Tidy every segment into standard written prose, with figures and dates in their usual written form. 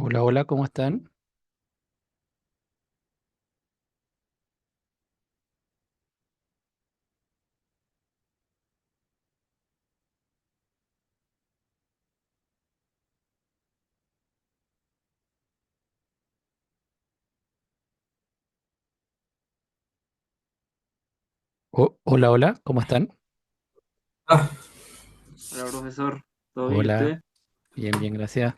Hola, hola, ¿cómo están? Hola, hola, ¿cómo están? Ah, hola profesor, ¿todo bien y Hola, usted? bien, bien, gracias.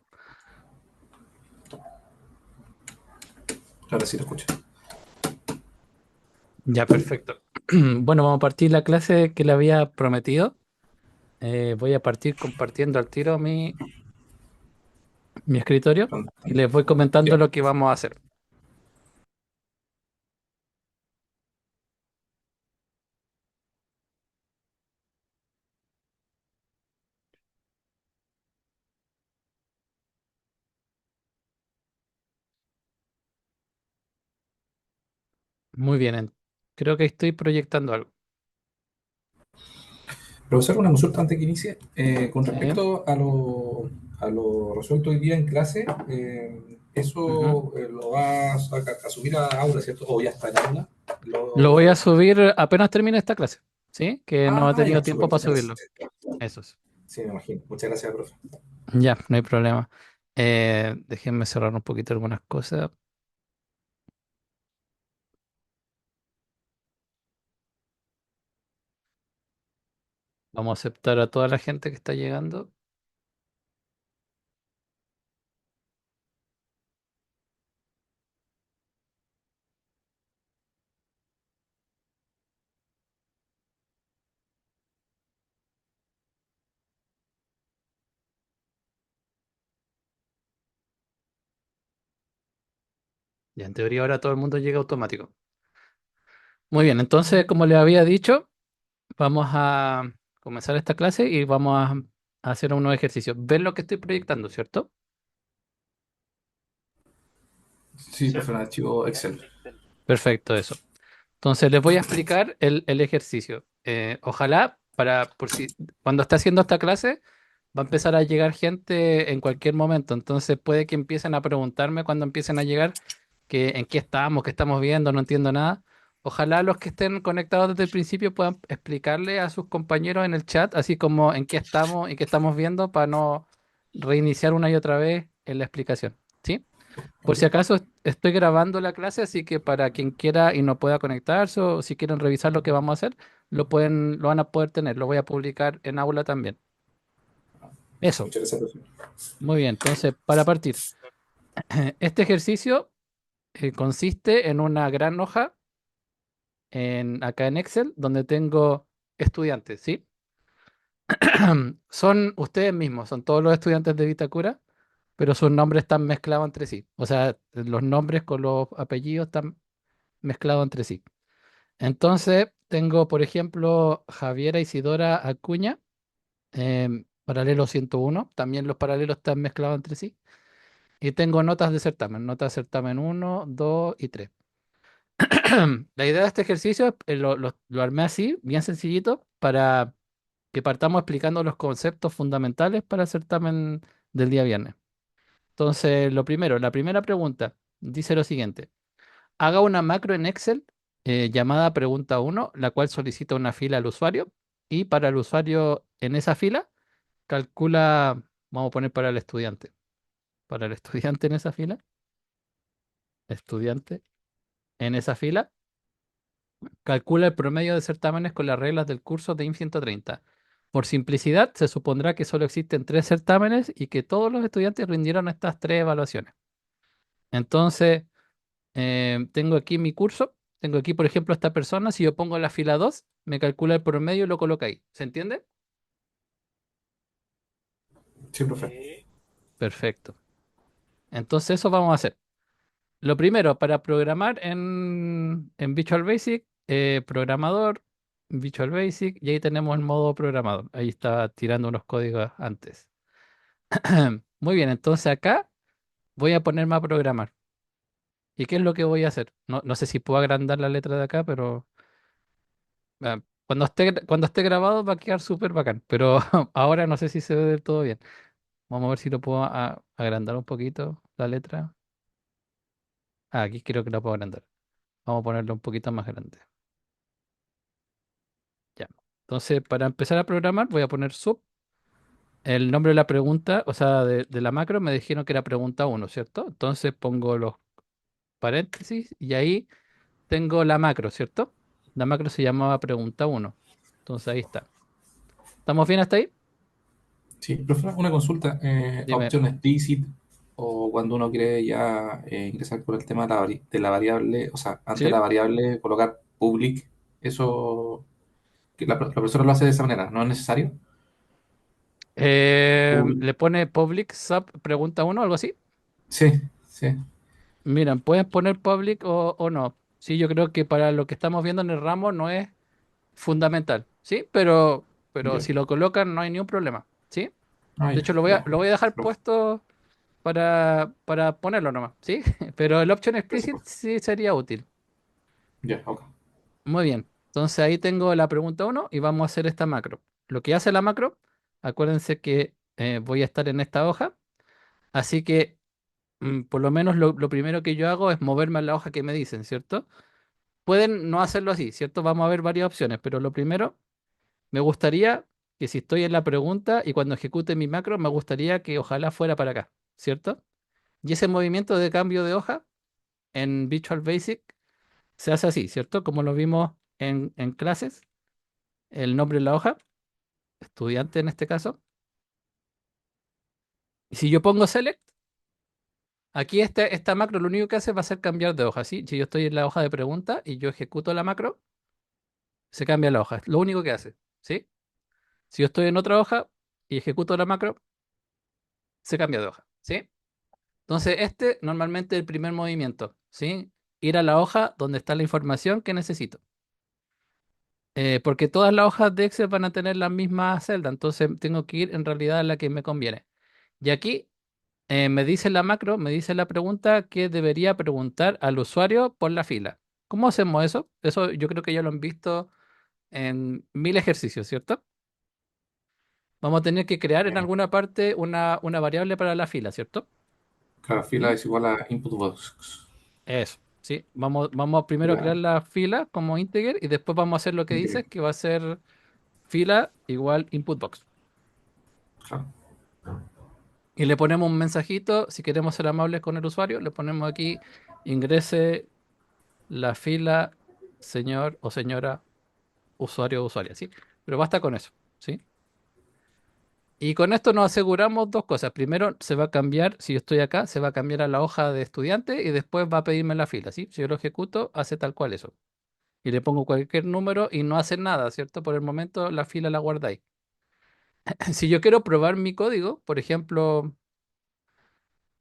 ahora sí lo escucho. Ya, perfecto. Bueno, vamos a partir la clase que le había prometido. Voy a partir compartiendo al tiro mi escritorio y les voy comentando Ya. lo que vamos a hacer. Muy bien, creo que estoy proyectando algo. Profesor, una consulta antes que inicie. Con ¿Sí? respecto a lo resuelto hoy día en clase, Ujú. eso lo vas a subir a aula, ¿cierto? O ya está en aula. Lo voy a Lo... subir apenas termine esta clase, ¿sí? Que no he Ah, tenido ya, tiempo súper, para muchas gracias. subirlo. Eso es. Sí, me imagino. Muchas gracias, profe. Ya, no hay problema. Déjenme cerrar un poquito algunas cosas. Vamos a aceptar a toda la gente que está llegando. Ya en teoría ahora todo el mundo llega automático. Muy bien, entonces como les había dicho, vamos a comenzar esta clase y vamos a hacer unos ejercicios. ¿Ven lo que estoy proyectando, cierto? Sí, profe, un archivo Excel. Perfecto, eso. Entonces les voy a explicar el ejercicio. Ojalá para por si cuando esté haciendo esta clase va a empezar a llegar gente en cualquier momento. Entonces puede que empiecen a preguntarme cuando empiecen a llegar que en qué estamos, qué estamos viendo, no entiendo nada. Ojalá los que estén conectados desde el principio puedan explicarle a sus compañeros en el chat, así como en qué estamos y qué estamos viendo, para no reiniciar una y otra vez en la explicación. ¿Sí? Por Ok. si acaso estoy grabando la clase, así que para quien quiera y no pueda conectarse o si quieren revisar lo que vamos a hacer, lo van a poder tener. Lo voy a publicar en aula también. Eso. Muchas gracias, profe. Muy bien. Entonces, para partir, este ejercicio consiste en una gran hoja acá en Excel donde tengo estudiantes, ¿sí? Son ustedes mismos, son todos los estudiantes de Vitacura, pero sus nombres están mezclados entre sí. O sea, los nombres con los apellidos están mezclados entre sí. Entonces, tengo, por ejemplo, Javiera Isidora Acuña, paralelo 101. También los paralelos están mezclados entre sí. Y tengo notas de certamen uno, 2 y 3. La idea de este ejercicio lo armé así, bien sencillito, para que partamos explicando los conceptos fundamentales para el certamen del día viernes. Entonces, lo primero, la primera pregunta dice lo siguiente. Haga una macro en Excel llamada pregunta uno, la cual solicita una fila al usuario y para el usuario en esa fila calcula, vamos a poner para el estudiante en esa fila, estudiante en esa fila, calcula el promedio de certámenes con las reglas del curso de IN 130. Por simplicidad, se supondrá que solo existen tres certámenes y que todos los estudiantes rindieron estas tres evaluaciones. Entonces, tengo aquí mi curso, tengo aquí, por ejemplo, esta persona, si yo pongo la fila 2 me calcula el promedio y lo coloca ahí. ¿Se entiende? Sí, profe. Perfecto. Entonces eso vamos a hacer. Lo primero, para programar en Visual Basic, programador, Visual Basic, y ahí tenemos el modo programador. Ahí estaba tirando unos códigos antes. Muy bien, entonces acá voy a ponerme a programar. ¿Y qué es lo que voy a hacer? No sé si puedo agrandar la letra de acá, pero cuando esté grabado va a quedar súper bacán, pero ahora no sé si se ve del todo bien. Vamos a ver si lo puedo agrandar un poquito. la letra. Ah, aquí creo que la puedo agrandar. Vamos a ponerlo un poquito más grande. Ya. Entonces, para empezar a programar, voy a poner sub. El nombre de la pregunta, o sea, de la macro, me dijeron que era pregunta uno, ¿cierto? Entonces pongo los paréntesis y ahí tengo la macro, ¿cierto? La macro se llamaba pregunta uno. Entonces ahí está. ¿Estamos bien hasta ahí? Sí, profe, una consulta. Dime. Option explicit o cuando uno quiere ya ingresar por el tema de de la variable, o sea, ante ¿Sí? la variable colocar public, eso que la profesora lo hace de esa manera, ¿no es necesario? Public. Le pone public sub pregunta uno, algo así. Sí, sí. Miren, pueden poner public o no. Sí, yo creo que para lo que estamos viendo en el ramo no es fundamental, ¿sí? Pero Ya. si lo colocan no hay ningún problema, ¿sí? Ah, De ya, hecho, ya. lo voy a dejar Lo- puesto para ponerlo nomás, ¿sí? Pero el option Eso, explicit profe. sí sería útil. Ya, ok. Muy bien. Entonces ahí tengo la pregunta uno y vamos a hacer esta macro. Lo que hace la macro, acuérdense que voy a estar en esta hoja, así que por lo menos lo primero que yo hago es moverme a la hoja que me dicen, ¿cierto? Pueden no hacerlo así, ¿cierto? Vamos a ver varias opciones, pero lo primero, me gustaría que si estoy en la pregunta y cuando ejecute mi macro, me gustaría que ojalá fuera para acá, ¿cierto? Y ese movimiento de cambio de hoja en Visual Basic se hace así, ¿cierto? Como lo vimos en clases, el nombre de la hoja, estudiante en este caso. Y si yo pongo select, aquí esta macro lo único que hace va a ser cambiar de hoja, ¿sí? Si yo estoy en la hoja de pregunta y yo ejecuto la macro, se cambia la hoja, es lo único que hace, ¿sí? Si yo estoy en otra hoja y ejecuto la macro, se cambia de hoja, ¿sí? Entonces, este normalmente es el primer movimiento, ¿sí? Ir a la hoja donde está la información que necesito. Porque todas las hojas de Excel van a tener la misma celda, entonces tengo que ir en realidad a la que me conviene. Y aquí me dice la macro, me dice la pregunta que debería preguntar al usuario por la fila. ¿Cómo hacemos eso? Eso yo creo que ya lo han visto en mil ejercicios, ¿cierto? Vamos a tener que crear en Eh, alguna parte una variable para la fila, ¿cierto? Cada ¿Mm? fila es igual a input box. Eso, sí. Vamos primero a crear Ya, la fila como integer y después vamos a hacer lo que dice, integer. que va a ser fila igual input box. Claro. Y le ponemos un mensajito, si queremos ser amables con el usuario, le ponemos aquí, ingrese la fila, señor o señora, usuario o usuaria, ¿sí? Pero basta con eso, ¿sí? Y con esto nos aseguramos dos cosas. Primero, se va a cambiar, si yo estoy acá, se va a cambiar a la hoja de estudiante y después va a pedirme la fila, ¿sí? Si yo lo ejecuto, hace tal cual eso. Y le pongo cualquier número y no hace nada, ¿cierto? Por el momento la fila la guarda ahí. Si yo quiero probar mi código, por ejemplo,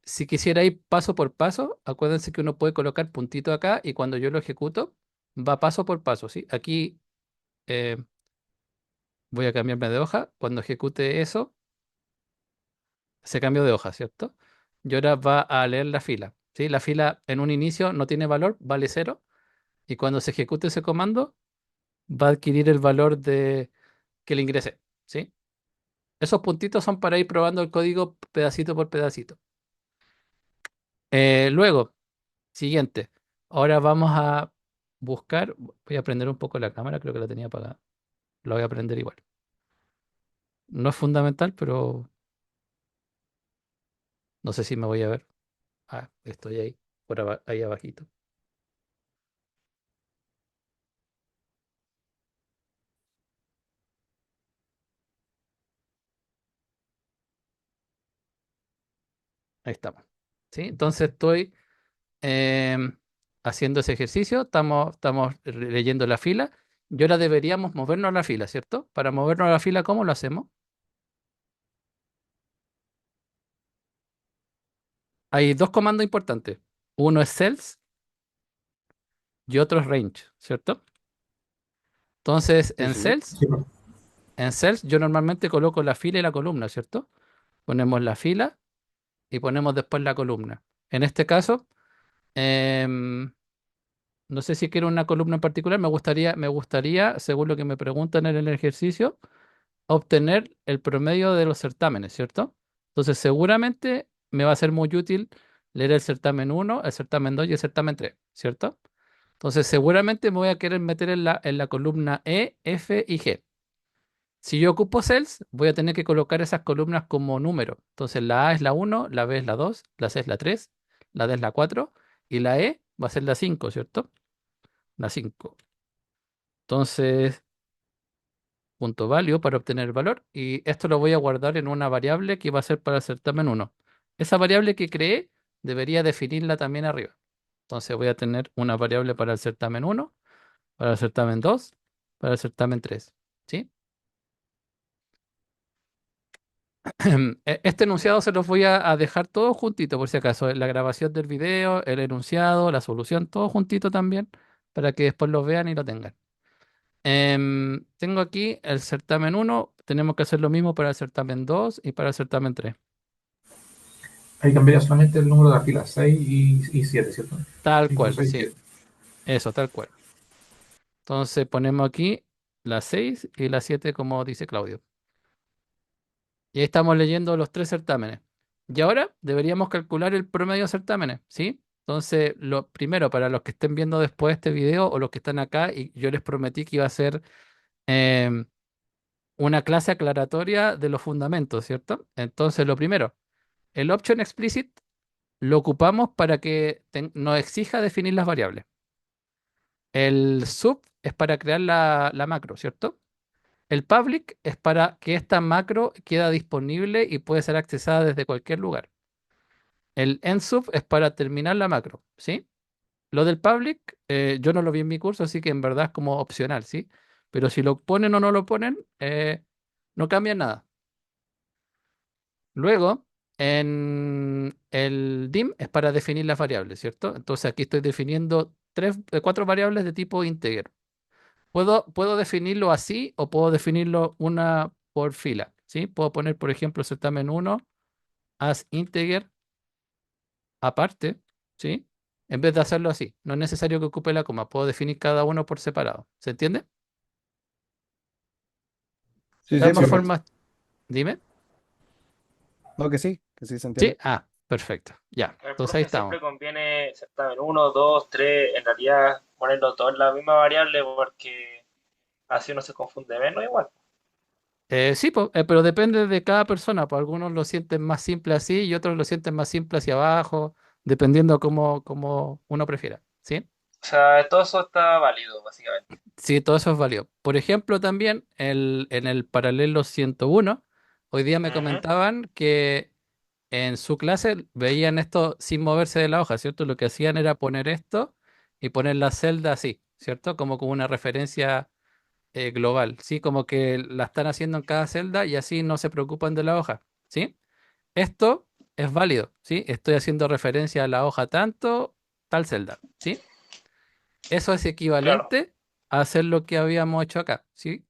si quisiera ir paso por paso, acuérdense que uno puede colocar puntito acá y cuando yo lo ejecuto, va paso por paso, ¿sí? Aquí eh, voy a cambiarme de hoja. Cuando ejecute eso, se cambió de hoja, ¿cierto? Y ahora va a leer la fila, ¿sí? La fila en un inicio no tiene valor, vale cero. Y cuando se ejecute ese comando, va a adquirir el valor de que le ingresé, ¿sí? Esos puntitos son para ir probando el código pedacito por pedacito. Luego, siguiente. Ahora vamos a buscar. Voy a prender un poco la cámara, creo que la tenía apagada. La voy a prender igual. No es fundamental, pero no sé si me voy a ver. Ah, estoy ahí, ahí abajito. Ahí estamos. ¿Sí? Entonces estoy haciendo ese ejercicio, estamos leyendo la fila. Y ahora deberíamos movernos a la fila, ¿cierto? Para movernos a la fila, ¿cómo lo hacemos? Hay dos comandos importantes. Uno es cells y otro es range, ¿cierto? Entonces, Sí, señor. Sí, profe. en cells yo normalmente coloco la fila y la columna, ¿cierto? Ponemos la fila y ponemos después la columna. En este caso, em, no sé si quiero una columna en particular, me gustaría, según lo que me preguntan en el ejercicio, obtener el promedio de los certámenes, ¿cierto? Entonces, seguramente me va a ser muy útil leer el certamen uno, el certamen 2 y el certamen 3, ¿cierto? Entonces seguramente me voy a querer meter en la columna E, F y G. Si yo ocupo cells, voy a tener que colocar esas columnas como número. Entonces la A es la uno, la B es la 2, la C es la 3, la D es la 4 y la E va a ser la 5, ¿cierto? La 5. Entonces, punto value para obtener el valor y esto lo voy a guardar en una variable que va a ser para el certamen uno. Esa variable que creé debería definirla también arriba. Entonces voy a tener una variable para el certamen uno, para el certamen 2, para el certamen 3. ¿Sí? Este enunciado se los voy a dejar todo juntito por si acaso. La grabación del video, el enunciado, la solución, todo juntito también para que después lo vean y lo tengan. Tengo aquí el certamen uno. Tenemos que hacer lo mismo para el certamen 2 y para el certamen 3. Ahí cambiaría solamente el número de la fila, 6 y 7, ¿cierto? Tal 5, cual, 6, sí. 7. Eso, tal cual. Entonces ponemos aquí la 6 y la 7 como dice Claudio. Y ahí estamos leyendo los tres certámenes. Y ahora deberíamos calcular el promedio de certámenes, ¿sí? Entonces, lo primero, para los que estén viendo después este video o los que están acá, y yo les prometí que iba a ser em, una clase aclaratoria de los fundamentos, ¿cierto? Entonces, lo primero, el option explicit lo ocupamos para que nos exija definir las variables. El sub es para crear la macro, ¿cierto? El public es para que esta macro queda disponible y puede ser accesada desde cualquier lugar. El endsub es para terminar la macro, ¿sí? Lo del public, yo no lo vi en mi curso, así que en verdad es como opcional, ¿sí? Pero si lo ponen o no lo ponen, no cambia nada. Luego, en el dim es para definir las variables, ¿cierto? Entonces aquí estoy definiendo cuatro variables de tipo integer. Puedo definirlo así o puedo definirlo una por fila, ¿sí? Puedo poner, por ejemplo, certamen uno as integer aparte, ¿sí? En vez de hacerlo así. No es necesario que ocupe la coma, puedo definir cada uno por separado. ¿Se entiende? Sí, De sí, ambas perfecto. formas, dime. No, que sí se ¿Sí? entiende. Ah, perfecto. Ya. El Entonces ahí profe estamos. siempre conviene certamen uno, 2, 3, en realidad ponerlo todo en la misma variable porque así uno se confunde menos igual. Sí, pero depende de cada persona. Pues algunos lo sienten más simple así y otros lo sienten más simple hacia abajo, dependiendo cómo uno prefiera. ¿Sí? O sea, todo eso está válido, básicamente. Sí, todo eso es válido. Por ejemplo, también en el paralelo 101, hoy día me Ujú. comentaban que en su clase veían esto sin moverse de la hoja, ¿cierto? Lo que hacían era poner esto y poner la celda así, ¿cierto? Como una referencia global, ¿sí? Como que la están haciendo en cada celda y así no se preocupan de la hoja, ¿sí? Esto es válido, ¿sí? Estoy haciendo referencia a la hoja tanto, tal celda, ¿sí? Eso es Claro, equivalente a hacer lo que habíamos hecho acá, ¿sí?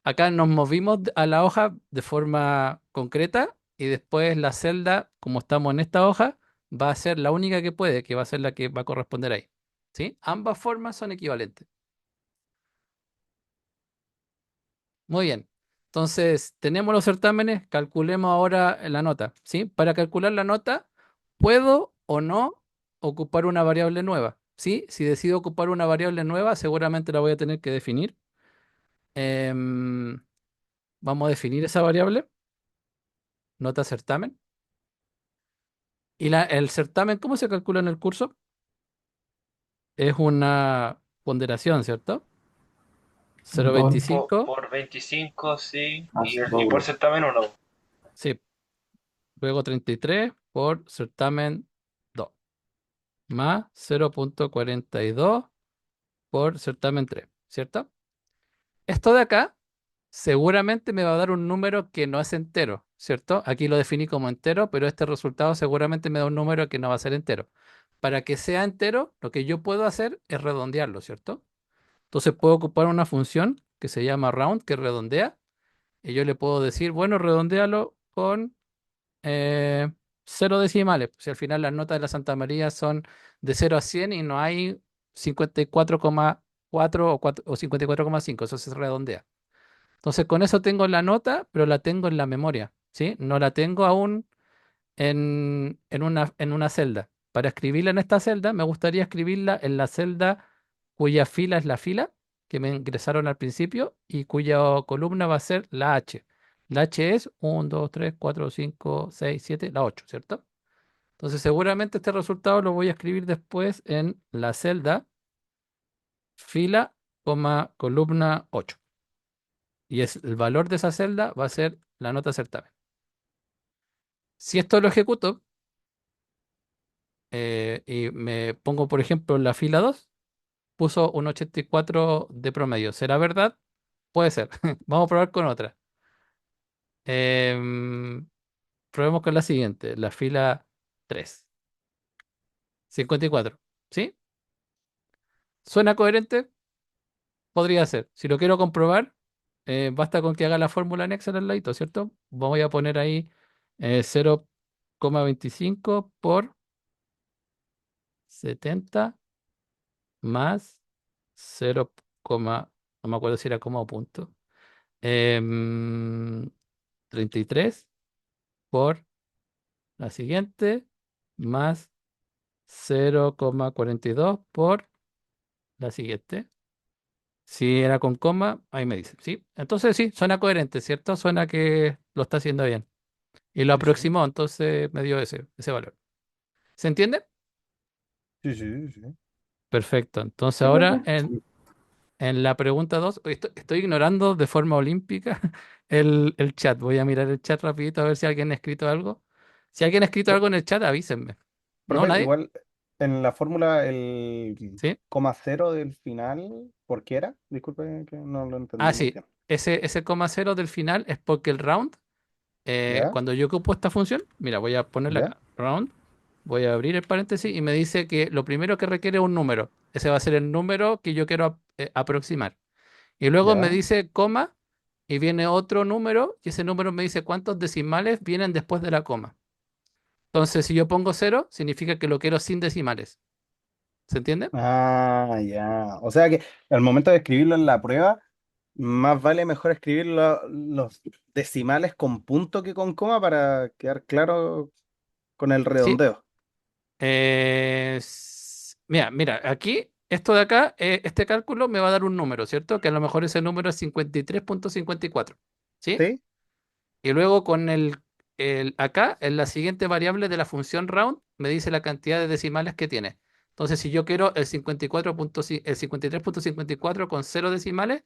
Acá nos movimos a la hoja de forma concreta y después la celda, como estamos en esta hoja, va a ser la única que puede, que va a ser la que va a corresponder ahí, ¿sí? Ambas formas son equivalentes. Muy bien. Entonces, tenemos los certámenes, calculemos ahora la nota, ¿sí? Para calcular la nota, ¿puedo o no ocupar una variable nueva? ¿Sí? Si decido ocupar una variable nueva, seguramente la voy a tener que definir. Em, Vamos a definir esa variable, nota certamen. ¿Y el certamen cómo se calcula en el curso? Es una ponderación, ¿cierto? Un Cero coma 2 veinticinco. por 25, sí, más y por 2. certamen uno. Sí. Luego 33 por certamen 2 más 0,42 por certamen 3, ¿cierto? Esto de acá seguramente me va a dar un número que no es entero, ¿cierto? Aquí lo definí como entero, pero este resultado seguramente me da un número que no va a ser entero. Para que sea entero, lo que yo puedo hacer es redondearlo, ¿cierto? Entonces puedo ocupar una función que se llama round, que redondea, y yo le puedo decir, bueno, redondéalo con eh, cero decimales. Si al final las notas de la Santa María son de 0 a 100 y no hay 54,4 o 54,5, eso se redondea. Entonces con eso tengo la nota, pero la tengo en la memoria, ¿sí? No la tengo aún en una celda. Para escribirla en esta celda, me gustaría escribirla en la celda cuya fila es la fila que me ingresaron al principio y cuya columna va a ser la H. La H es 1, 2, 3, 4, 5, 6, 7, la 8, ¿cierto? Entonces seguramente este resultado lo voy a escribir después en la celda fila, columna 8. Y el valor de esa celda va a ser la nota certamen. Si esto lo ejecuto y me pongo, por ejemplo, en la fila 2, puso un 84 de promedio. ¿Será verdad? Puede ser. Vamos a probar con otra. Em, Probemos con la siguiente, la fila 3, 54. ¿Sí? ¿Suena coherente? Podría ser. Si lo quiero comprobar, basta con que haga la fórmula en Excel al ladito, ¿cierto? Voy a poner ahí 0,25 por 70 más 0, no me acuerdo si era coma o punto. em, 33 por la siguiente más 0,42 por la siguiente. Si era con coma, ahí me dice, ¿sí? Entonces sí, suena coherente, ¿cierto? Suena que lo está haciendo bien. Y lo Sí, sí. aproximó, entonces me dio ese valor. ¿Se entiende? Sí, sí, sí. Perfecto. Entonces Sí, ahora profe. en la pregunta 2 estoy ignorando de forma olímpica el chat. Voy a mirar el chat rapidito a ver si alguien ha escrito algo. Si alguien ha escrito Pro- algo en el chat, avísenme. ¿No? Profe, ¿Nadie? igual en la fórmula el ¿Sí? coma cero del final, ¿por qué era? Disculpe que no lo entendí Ah, muy sí. bien. Ese coma cero del final es porque el round, ¿Ya? cuando yo ocupo esta función, mira, voy a ponerla ¿Ya? acá. Round, voy a abrir el paréntesis y me dice que lo primero que requiere es un número. Ese va a ser el número que yo quiero aproximar. Y luego me ¿Ya? dice coma y viene otro número y ese número me dice cuántos decimales vienen después de la coma. Entonces, si yo pongo cero, significa que lo quiero sin decimales. ¿Se entiende? Ah, ya. O sea que al momento de escribirlo en la prueba, más vale mejor escribir los decimales con punto que con coma para quedar claro con el Sí. redondeo. Mira, aquí, esto de acá, este cálculo me va a dar un número, ¿cierto? Que a lo mejor ese número es 53,54. ¿Sí? ¿Sí? Y luego con acá, en la siguiente variable de la función round, me dice la cantidad de decimales que tiene. Entonces, si yo quiero el 53,54 con cero decimales,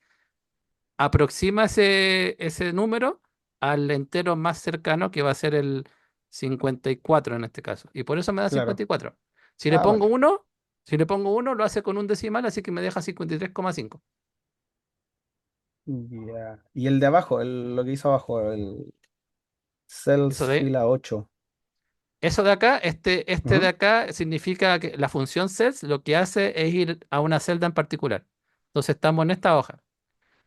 aproxima ese número al entero más cercano, que va a ser el 54 en este caso. Y por eso me da Claro. 54. Si le Ah, pongo vale. uno, si le pongo uno, lo hace con un decimal, así que me deja 53,5. Ya. Y el de abajo, lo que hizo abajo, el Eso cells de, fila 8. eso de acá, este de Ujú. acá significa que la función sets lo que hace es ir a una celda en particular. Entonces estamos en esta hoja.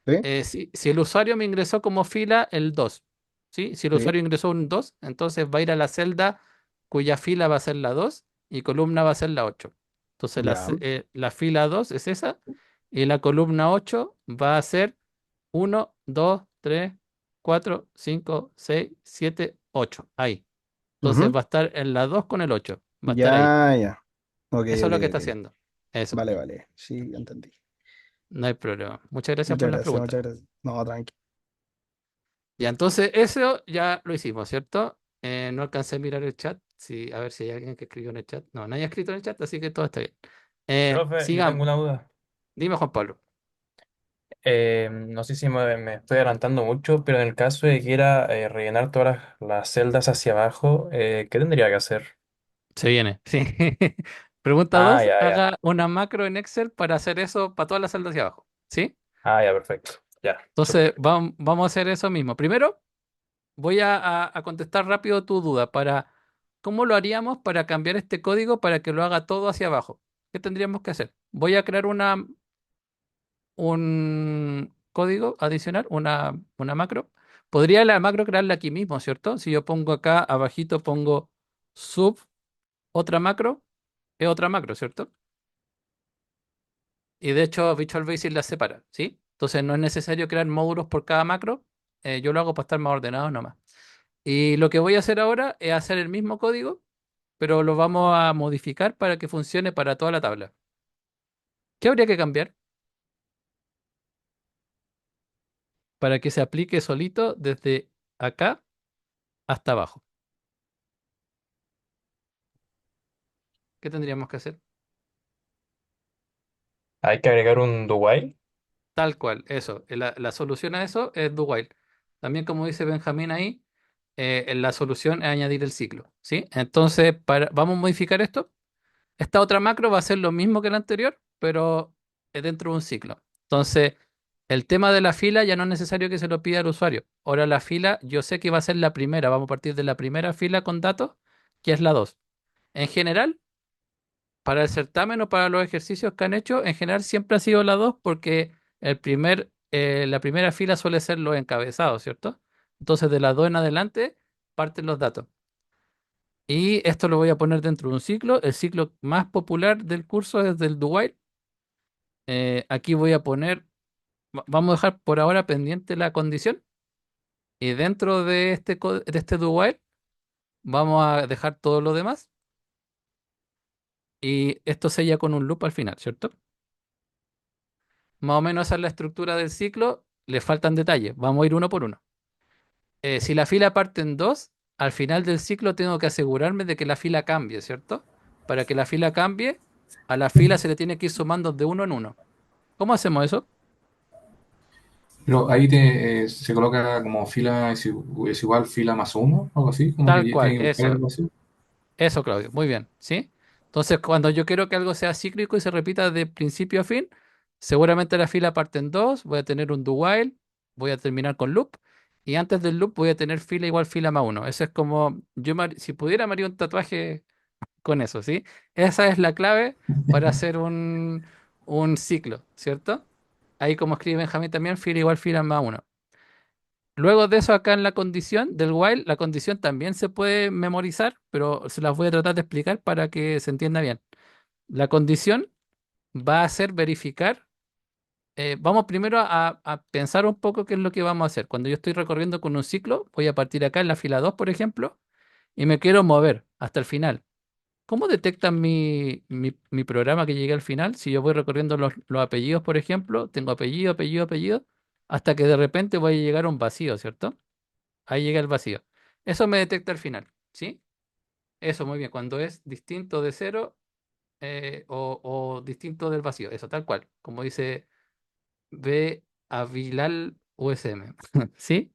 ¿Sí? Si el usuario me ingresó como fila el 2, ¿sí? Si el Sí. usuario ingresó un 2, entonces va a ir a la celda cuya fila va a ser la 2 y columna va a ser la 8. Entonces Ya. la fila 2 es esa y la columna 8 va a ser 1, 2, 3, 4, 5, 6, 7, 8. Ahí. Entonces Ujú. va a estar en la 2 con el 8. Va a estar ahí. Ya, ya. Ok, Eso es ok, lo que está ok. haciendo. Eso. Vale, vale. Sí, ya entendí. No hay problema. Muchas gracias por Muchas las gracias, preguntas. muchas gracias. No, tranqui. Ya, entonces eso ya lo hicimos, ¿cierto? No alcancé a mirar el chat. Sí, a ver si hay alguien que escribió en el chat. No, nadie ha escrito en el chat, así que todo está bien. Profe, yo Sigamos. tengo una duda. Dime, Juan Pablo. No sé si me estoy adelantando mucho, pero en el caso de que quiera rellenar todas las celdas hacia abajo, ¿qué tendría que hacer? Se viene. Sí. Pregunta Ah, 2. ya, ya. Haga una macro en Excel para hacer eso para todas las celdas hacia abajo. ¿Sí? Ah, ya, perfecto. Ya, Entonces, súper. vamos a hacer eso mismo. Primero, voy a contestar rápido tu duda para cómo lo haríamos para cambiar este código para que lo haga todo hacia abajo. ¿Qué tendríamos que hacer? Voy a crear un código adicional, una macro. Podría la macro crearla aquí mismo, ¿cierto? Si yo pongo acá abajito, pongo sub otra macro, es otra macro, ¿cierto? Y de hecho Visual Basic las separa, ¿sí? Entonces no es necesario crear módulos por cada macro. Yo lo hago para estar más ordenado nomás. Y lo que voy a hacer ahora es hacer el mismo código, pero lo vamos a modificar para que funcione para toda la tabla. ¿Qué habría que cambiar para que se aplique solito desde acá hasta abajo? ¿Qué tendríamos que hacer? Hay que agregar un do while. Tal cual, eso. La solución a eso es do while. También como dice Benjamín ahí, la solución es añadir el ciclo, ¿sí? Entonces, vamos a modificar esto. Esta otra macro va a ser lo mismo que la anterior, pero es dentro de un ciclo. Entonces, el tema de la fila ya no es necesario que se lo pida al usuario. Ahora la fila, yo sé que va a ser la primera. Vamos a partir de la primera fila con datos, que es la 2. En general, para el certamen o para los ejercicios que han hecho, en general siempre ha sido la 2 porque la primera fila suele ser los encabezados, ¿cierto? Entonces, de la 2 en adelante parten los datos. Y esto lo voy a poner dentro de un ciclo. El ciclo más popular del curso es del do while. Aquí voy a poner, vamos a dejar por ahora pendiente la condición. Y dentro de este do while vamos a dejar todo lo demás. Y esto sella con un loop al final, ¿cierto? Más o menos esa es la estructura del ciclo. Le faltan detalles. Vamos a ir uno por uno. Si la fila parte en dos, al final del ciclo tengo que asegurarme de que la fila cambie, ¿cierto? Para que la fila cambie, a la fila se le tiene que ir sumando de uno en uno. ¿Cómo hacemos eso? Pero ahí se coloca como fila es igual fila más uno, algo así, como que Tal tiene cual, que buscar eso. algo así. Eso, Claudio. Muy bien, ¿sí? Entonces, cuando yo quiero que algo sea cíclico y se repita de principio a fin, seguramente la fila parte en dos, voy a tener un do while, voy a terminar con loop, y antes del loop voy a tener fila igual fila más uno. Eso es como, si pudiera, me haría un tatuaje con eso, ¿sí? Esa es la clave para hacer un ciclo, ¿cierto? Ahí como escribe Benjamín también, fila igual fila más uno. Luego de eso, acá en la condición del while, la condición también se puede memorizar, pero se las voy a tratar de explicar para que se entienda bien. La condición va a ser verificar. Vamos primero a pensar un poco qué es lo que vamos a hacer. Cuando yo estoy recorriendo con un ciclo, voy a partir acá en la fila 2, por ejemplo, y me quiero mover hasta el final. ¿Cómo detecta mi programa que llegue al final? Si yo voy recorriendo los apellidos, por ejemplo, tengo apellido, apellido, apellido, hasta que de repente voy a llegar a un vacío, ¿cierto? Ahí llega el vacío. Eso me detecta al final, ¿sí? Eso, muy bien. Cuando es distinto de cero o distinto del vacío. Eso, tal cual. Como dice B. Avilal USM. ¿Sí?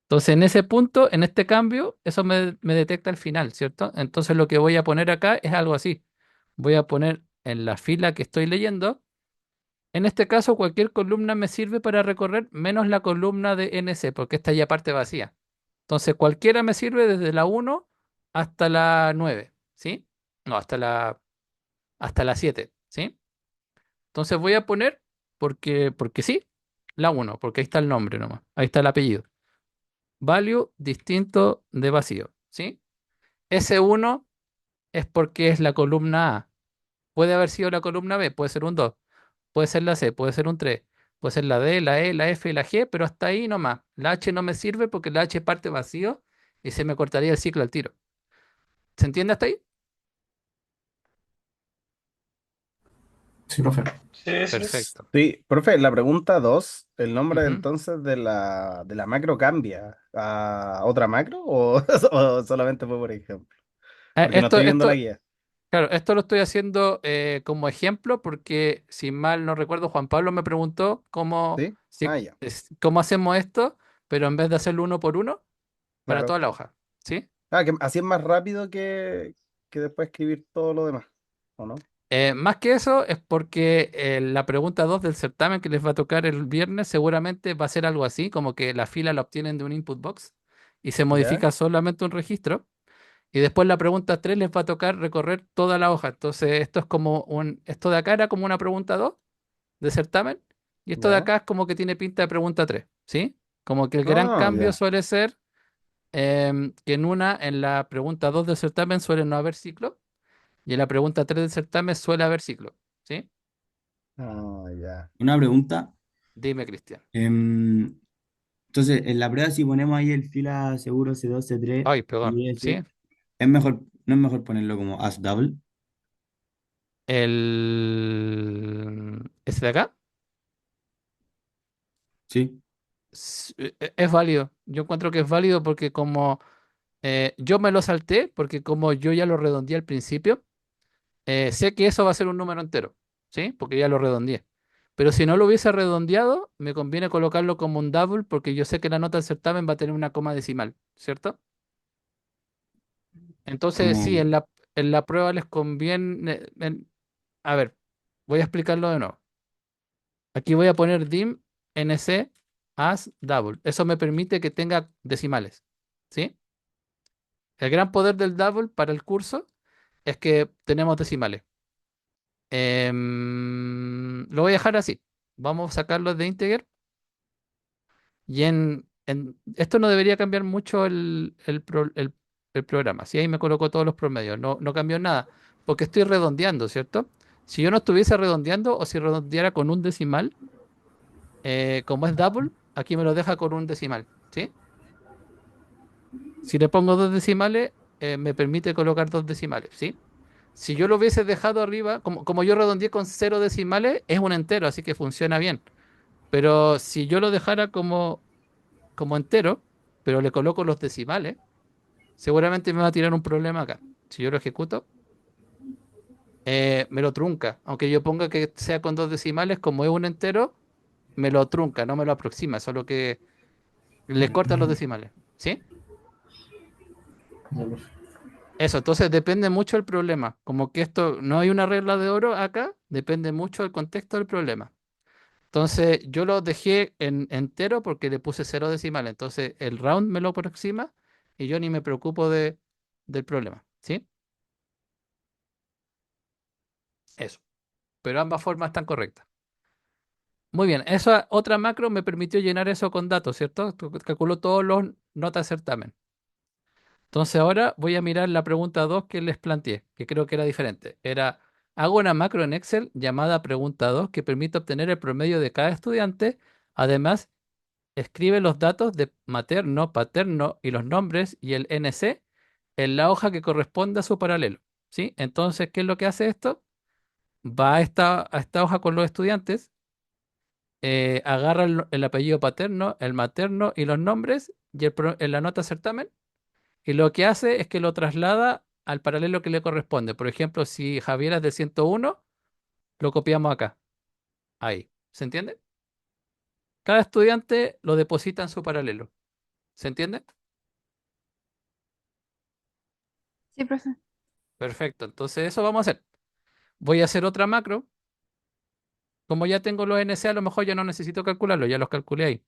Entonces, en ese punto, en este cambio, eso me detecta al final, ¿cierto? Entonces, lo que voy a poner acá es algo así. Voy a poner en la fila que estoy leyendo. En este caso, cualquier columna me sirve para recorrer, menos la columna de NC, porque esta ya parte vacía. Entonces, cualquiera me sirve desde la 1 hasta la 9, ¿sí? No, hasta la 7, ¿sí? Entonces voy a poner, porque sí, la 1, porque ahí está el nombre nomás, ahí está el apellido. Value distinto de vacío, ¿sí? S1 es porque es la columna A. Puede haber sido la columna B, puede ser un 2, puede ser la C, puede ser un 3, puede ser la D, la E, la F y la G, pero hasta ahí nomás. La H no me sirve porque la H parte vacío y se me cortaría el ciclo al tiro. ¿Se entiende hasta ahí? Sí, profe. Sí, sí. Perfecto. Sí, profe, la pregunta 2, ¿el nombre Ujú. entonces de la macro cambia a otra macro o, o solamente fue por ejemplo? Porque no Esto, estoy viendo la esto, guía. claro, esto lo estoy haciendo como ejemplo porque, si mal no recuerdo, Juan Pablo me preguntó cómo, ¿Sí? Ah, ya, cómo hacemos esto, pero en vez de hacerlo uno por uno, para claro. toda la hoja, ¿sí? Ah, que así es más rápido que después escribir todo lo demás, ¿o no? Más que eso, es porque la pregunta 2 del certamen que les va a tocar el viernes seguramente va a ser algo así, como que la fila la obtienen de un input box y se ¿Ya? modifica solamente un registro. Y después la pregunta 3 les va a tocar recorrer toda la hoja. Entonces, esto de acá era como una pregunta 2 de certamen, y esto de ¿Ya? acá es como que tiene pinta de pregunta 3, ¿sí? Como que el gran Ah, cambio ya. suele ser que en la pregunta 2 del certamen suele no haber ciclo, y en la pregunta 3 del certamen suele haber ciclo, ¿sí? Ah, ya. Una pregunta. Dime, Cristian. em, Entonces, en la prueba, si ponemos ahí el fila seguro C2, C3 Ay, perdón. y ¿Sí? ese, es mejor, no es mejor ponerlo como as double. ¿Ese de acá? Sí, Es válido. Yo encuentro que es válido porque como yo me lo salté, porque como yo ya lo redondeé al principio, sé que eso va a ser un número entero, ¿sí? Porque ya lo redondeé. Pero si no lo hubiese redondeado, me conviene colocarlo como un double porque yo sé que la nota del certamen va a tener una coma decimal, ¿cierto? Entonces, como, sí, en la prueba les conviene... a ver, voy a explicarlo de nuevo. Aquí voy a poner dim nc as double. Eso me permite que tenga decimales, ¿sí? El gran poder del double para el curso es que tenemos decimales. Lo voy a dejar así. Vamos a sacarlo de integer. Y esto no debería cambiar mucho el programa. Si ahí me colocó todos los promedios, no cambió nada, porque estoy redondeando, ¿cierto? Si yo no estuviese redondeando o si redondeara con un decimal, como es double, aquí me lo deja con un decimal, ¿sí? Si le pongo dos decimales, me permite colocar dos decimales, ¿sí? Si yo lo hubiese dejado arriba, como yo redondeé con cero decimales, es un entero, así que funciona bien. Pero si yo lo dejara como entero, pero le coloco los decimales, seguramente me va a tirar un problema acá. Si yo lo ejecuto, me lo trunca. Aunque yo ponga que sea con dos decimales, como es un entero, me lo trunca, no me lo aproxima, solo que le corta los decimales. ¿Sí? ya, perfecto. Eso, entonces depende mucho del problema. Como que esto no hay una regla de oro acá, depende mucho del contexto del problema. Entonces yo lo dejé en entero porque le puse cero decimales. Entonces el round me lo aproxima y yo ni me preocupo del problema. ¿Sí? Eso. Pero ambas formas están correctas. Muy bien, esa otra macro me permitió llenar eso con datos, ¿cierto? Calculó todos los notas certamen. Entonces ahora voy a mirar la pregunta 2 que les planteé, que creo que era diferente. Era, hago una macro en Excel llamada pregunta 2 que permite obtener el promedio de cada estudiante. Además, escribe los datos de materno, paterno y los nombres y el NC en la hoja que corresponde a su paralelo. ¿Sí? Entonces, ¿qué es lo que hace esto? Va a esta hoja con los estudiantes, agarra el apellido paterno, el materno y los nombres y en la nota certamen, y lo que hace es que lo traslada al paralelo que le corresponde. Por ejemplo, si Javier es de 101, lo copiamos acá. Ahí. ¿Se entiende? Cada estudiante lo deposita en su paralelo. ¿Se entiende? Sí, profe. Perfecto. Entonces eso vamos a hacer. Voy a hacer otra macro. Como ya tengo los NC, a lo mejor ya no necesito calcularlo, ya los calculé ahí.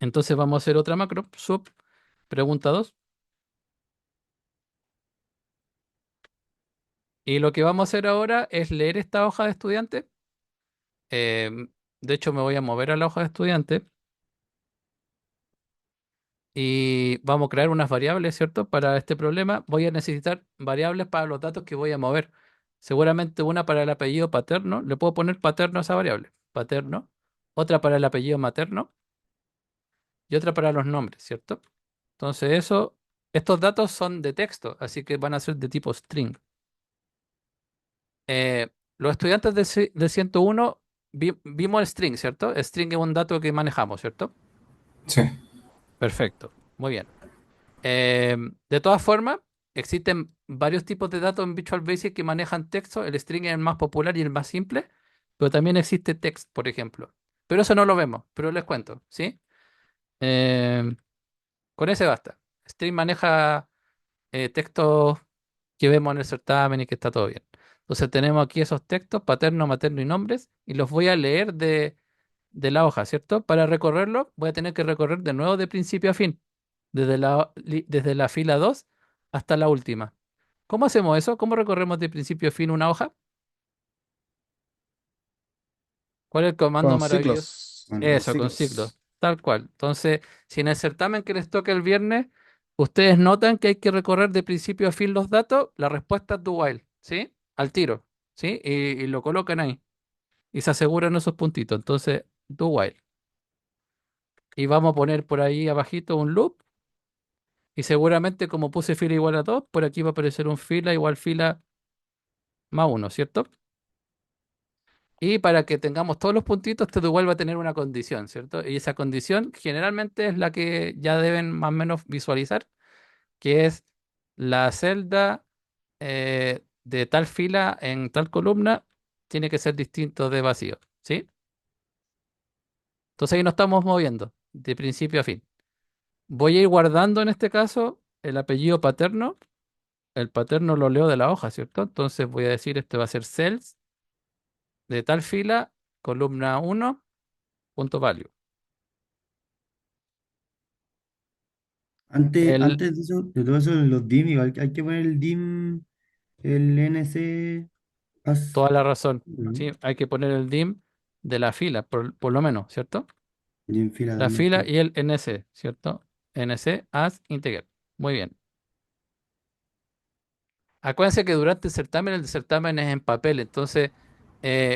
Entonces vamos a hacer otra macro. Sub pregunta 2. Y lo que vamos a hacer ahora es leer esta hoja de estudiante. De hecho, me voy a mover a la hoja de estudiante y vamos a crear unas variables, ¿cierto? Para este problema voy a necesitar variables para los datos que voy a mover. Seguramente una para el apellido paterno, le puedo poner paterno a esa variable, paterno. Otra para el apellido materno y otra para los nombres, ¿cierto? Entonces estos datos son de texto, así que van a ser de tipo string. Los estudiantes de 101 vimos el string, ¿cierto? El string es un dato que manejamos, ¿cierto? Sí, Perfecto, muy bien. De todas formas, existen varios tipos de datos en Visual Basic que manejan texto. El string es el más popular y el más simple, pero también existe text, por ejemplo. Pero eso no lo vemos, pero les cuento, ¿sí? Em, con ese basta. String maneja textos que vemos en el certamen y que está todo bien. Entonces tenemos aquí esos textos, paterno, materno y nombres, y los voy a leer de la hoja, ¿cierto? Para recorrerlo, voy a tener que recorrer de nuevo de principio a fin, desde la fila 2 hasta la última. ¿Cómo hacemos eso? ¿Cómo recorremos de principio a fin una hoja? ¿Cuál es el comando Con maravilloso? ciclos. con Eso, con ciclos, ciclos. tal cual. Entonces, si en el certamen que les toca el viernes, ustedes notan que hay que recorrer de principio a fin los datos, la respuesta es do while, ¿sí? Al tiro, ¿sí? Y lo colocan ahí y se aseguran esos puntitos. Entonces, do while. y vamos a poner por ahí abajito un loop y seguramente como puse fila igual a 2, por aquí va a aparecer un fila igual fila más uno, ¿cierto? Y para que tengamos todos los puntitos, esto igual va a tener una condición, ¿cierto? Y esa condición generalmente es la que ya deben más o menos visualizar, que es la celda de tal fila en tal columna tiene que ser distinto de vacío, ¿sí? Entonces ahí nos estamos moviendo de principio a fin. Voy a ir guardando en este caso el apellido paterno. El paterno lo leo de la hoja, ¿cierto? Entonces voy a decir esto va a ser cells de tal fila, columna 1, punto value. El, Antes de eso, de todo eso, los dim, igual hay que poner el dim, el NC as, toda la razón, ¿no? ¿sí? Hay que poner el dim de la fila, por lo menos, ¿cierto? Dim fila La también, fila sí. y el NC, ¿cierto? NC as integer. Muy bien. Acuérdense que durante el certamen es en papel, entonces,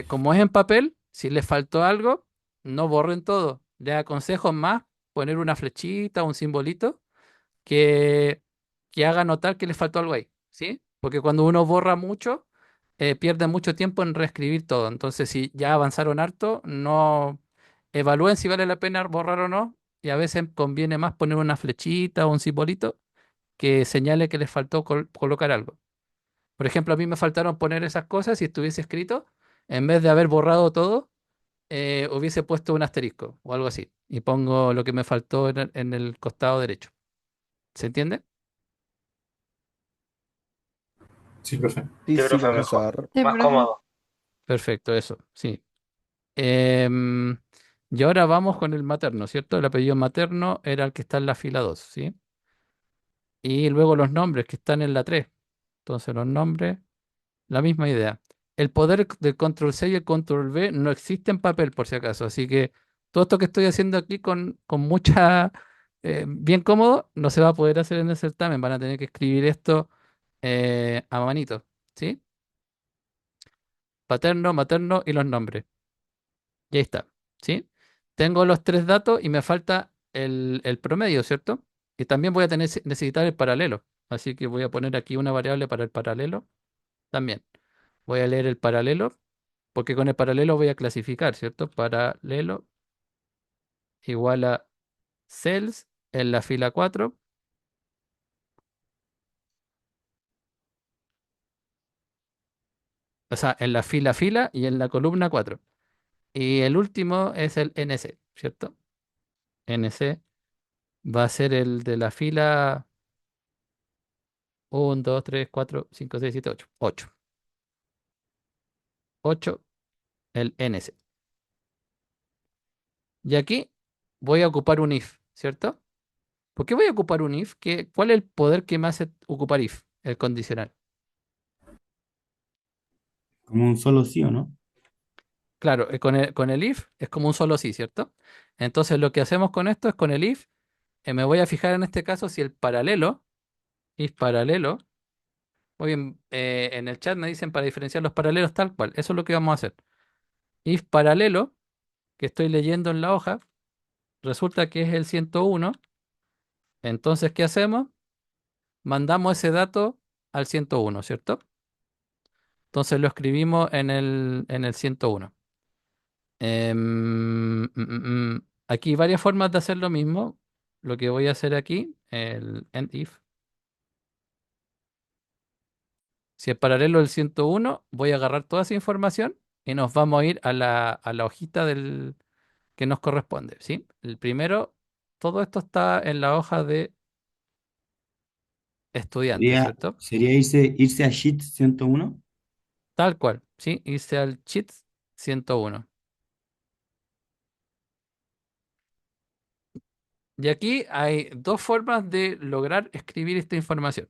como es en papel, si les faltó algo, no borren todo. Les aconsejo más poner una flechita, un simbolito que, que haga notar que les faltó algo ahí, ¿sí? Porque cuando uno borra mucho, pierde mucho tiempo en reescribir todo. Entonces, si ya avanzaron harto, no evalúen si vale la pena borrar o no, y a veces conviene más poner una flechita o un simbolito que señale que les faltó colocar algo. Por ejemplo, a mí me faltaron poner esas cosas. Si estuviese escrito, en vez de haber borrado todo, hubiese puesto un asterisco o algo así. Y pongo lo que me faltó en el costado derecho. ¿Se entiende? Sí, profe. Sí, Sí, sí, profe, mejor. profesor. Sí, Más profe. cómodo. Perfecto, eso, sí. Em, y ahora vamos con el materno, ¿cierto? El apellido materno era el que está en la fila 2, ¿sí? Y luego los nombres que están en la 3. Entonces los nombres, la misma idea. El poder del control C y el control V no existe en papel, por si acaso. Así que todo esto que estoy haciendo aquí con mucha, bien cómodo, no se va a poder hacer en el certamen. Van a tener que escribir esto a manito, ¿sí? Paterno, materno y los nombres. Y ahí está, ¿sí? Tengo los tres datos y me falta el promedio, ¿cierto? Y también voy a necesitar el paralelo. Así que voy a poner aquí una variable para el paralelo también. Voy a leer el paralelo, porque con el paralelo voy a clasificar, ¿cierto? Paralelo igual a cells en la fila 4, o sea, en la fila y en la columna 4. Y el último es el NC, ¿cierto? NC va a ser el de la fila 1, 2, 3, 4, 5, 6, 7, 8. 8. 8, el NC. Y aquí voy a ocupar un if, ¿cierto? ¿Por qué voy a ocupar un if? ¿Cuál es el poder que me hace ocupar if? El condicional. Como un solo sí o no. Claro, con el if es como un solo sí, ¿cierto? Entonces lo que hacemos con esto es con el if, me voy a fijar en este caso si el paralelo, if paralelo, muy bien, en el chat me dicen para diferenciar los paralelos tal cual, eso es lo que vamos a hacer. If paralelo, que estoy leyendo en la hoja, resulta que es el 101. Entonces, ¿qué hacemos? Mandamos ese dato al 101, ¿cierto? Entonces lo escribimos en el 101. Aquí hay varias formas de hacer lo mismo. Lo que voy a hacer aquí, el end if. Si es paralelo del 101, voy a agarrar toda esa información y nos vamos a ir a la hojita que nos corresponde, ¿sí? El primero, todo esto está en la hoja de estudiante, ¿cierto? Sería irse a Sheet 101. Tal cual, ¿sí? Irse al cheat 101. Y aquí hay dos formas de lograr escribir esta información.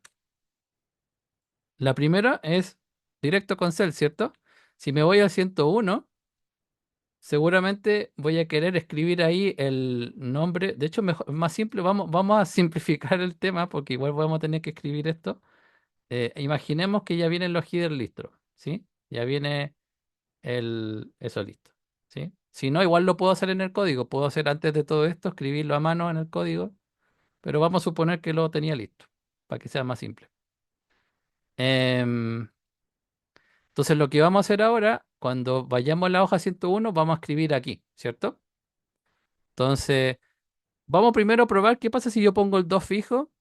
La primera es directo con cel, ¿cierto? Si me voy al 101, seguramente voy a querer escribir ahí el nombre. De hecho, más simple, vamos a simplificar el tema porque igual vamos a tener que escribir esto. Imaginemos que ya vienen los headers listos, ¿sí? Ya viene eso listo, ¿sí? Si no, igual lo puedo hacer en el código. Puedo hacer antes de todo esto, escribirlo a mano en el código, pero vamos a suponer que lo tenía listo, para que sea más simple. Em, entonces lo que vamos a hacer ahora, cuando vayamos a la hoja 101, vamos a escribir aquí, ¿cierto? Entonces, vamos primero a probar qué pasa si yo pongo el 2 fijo,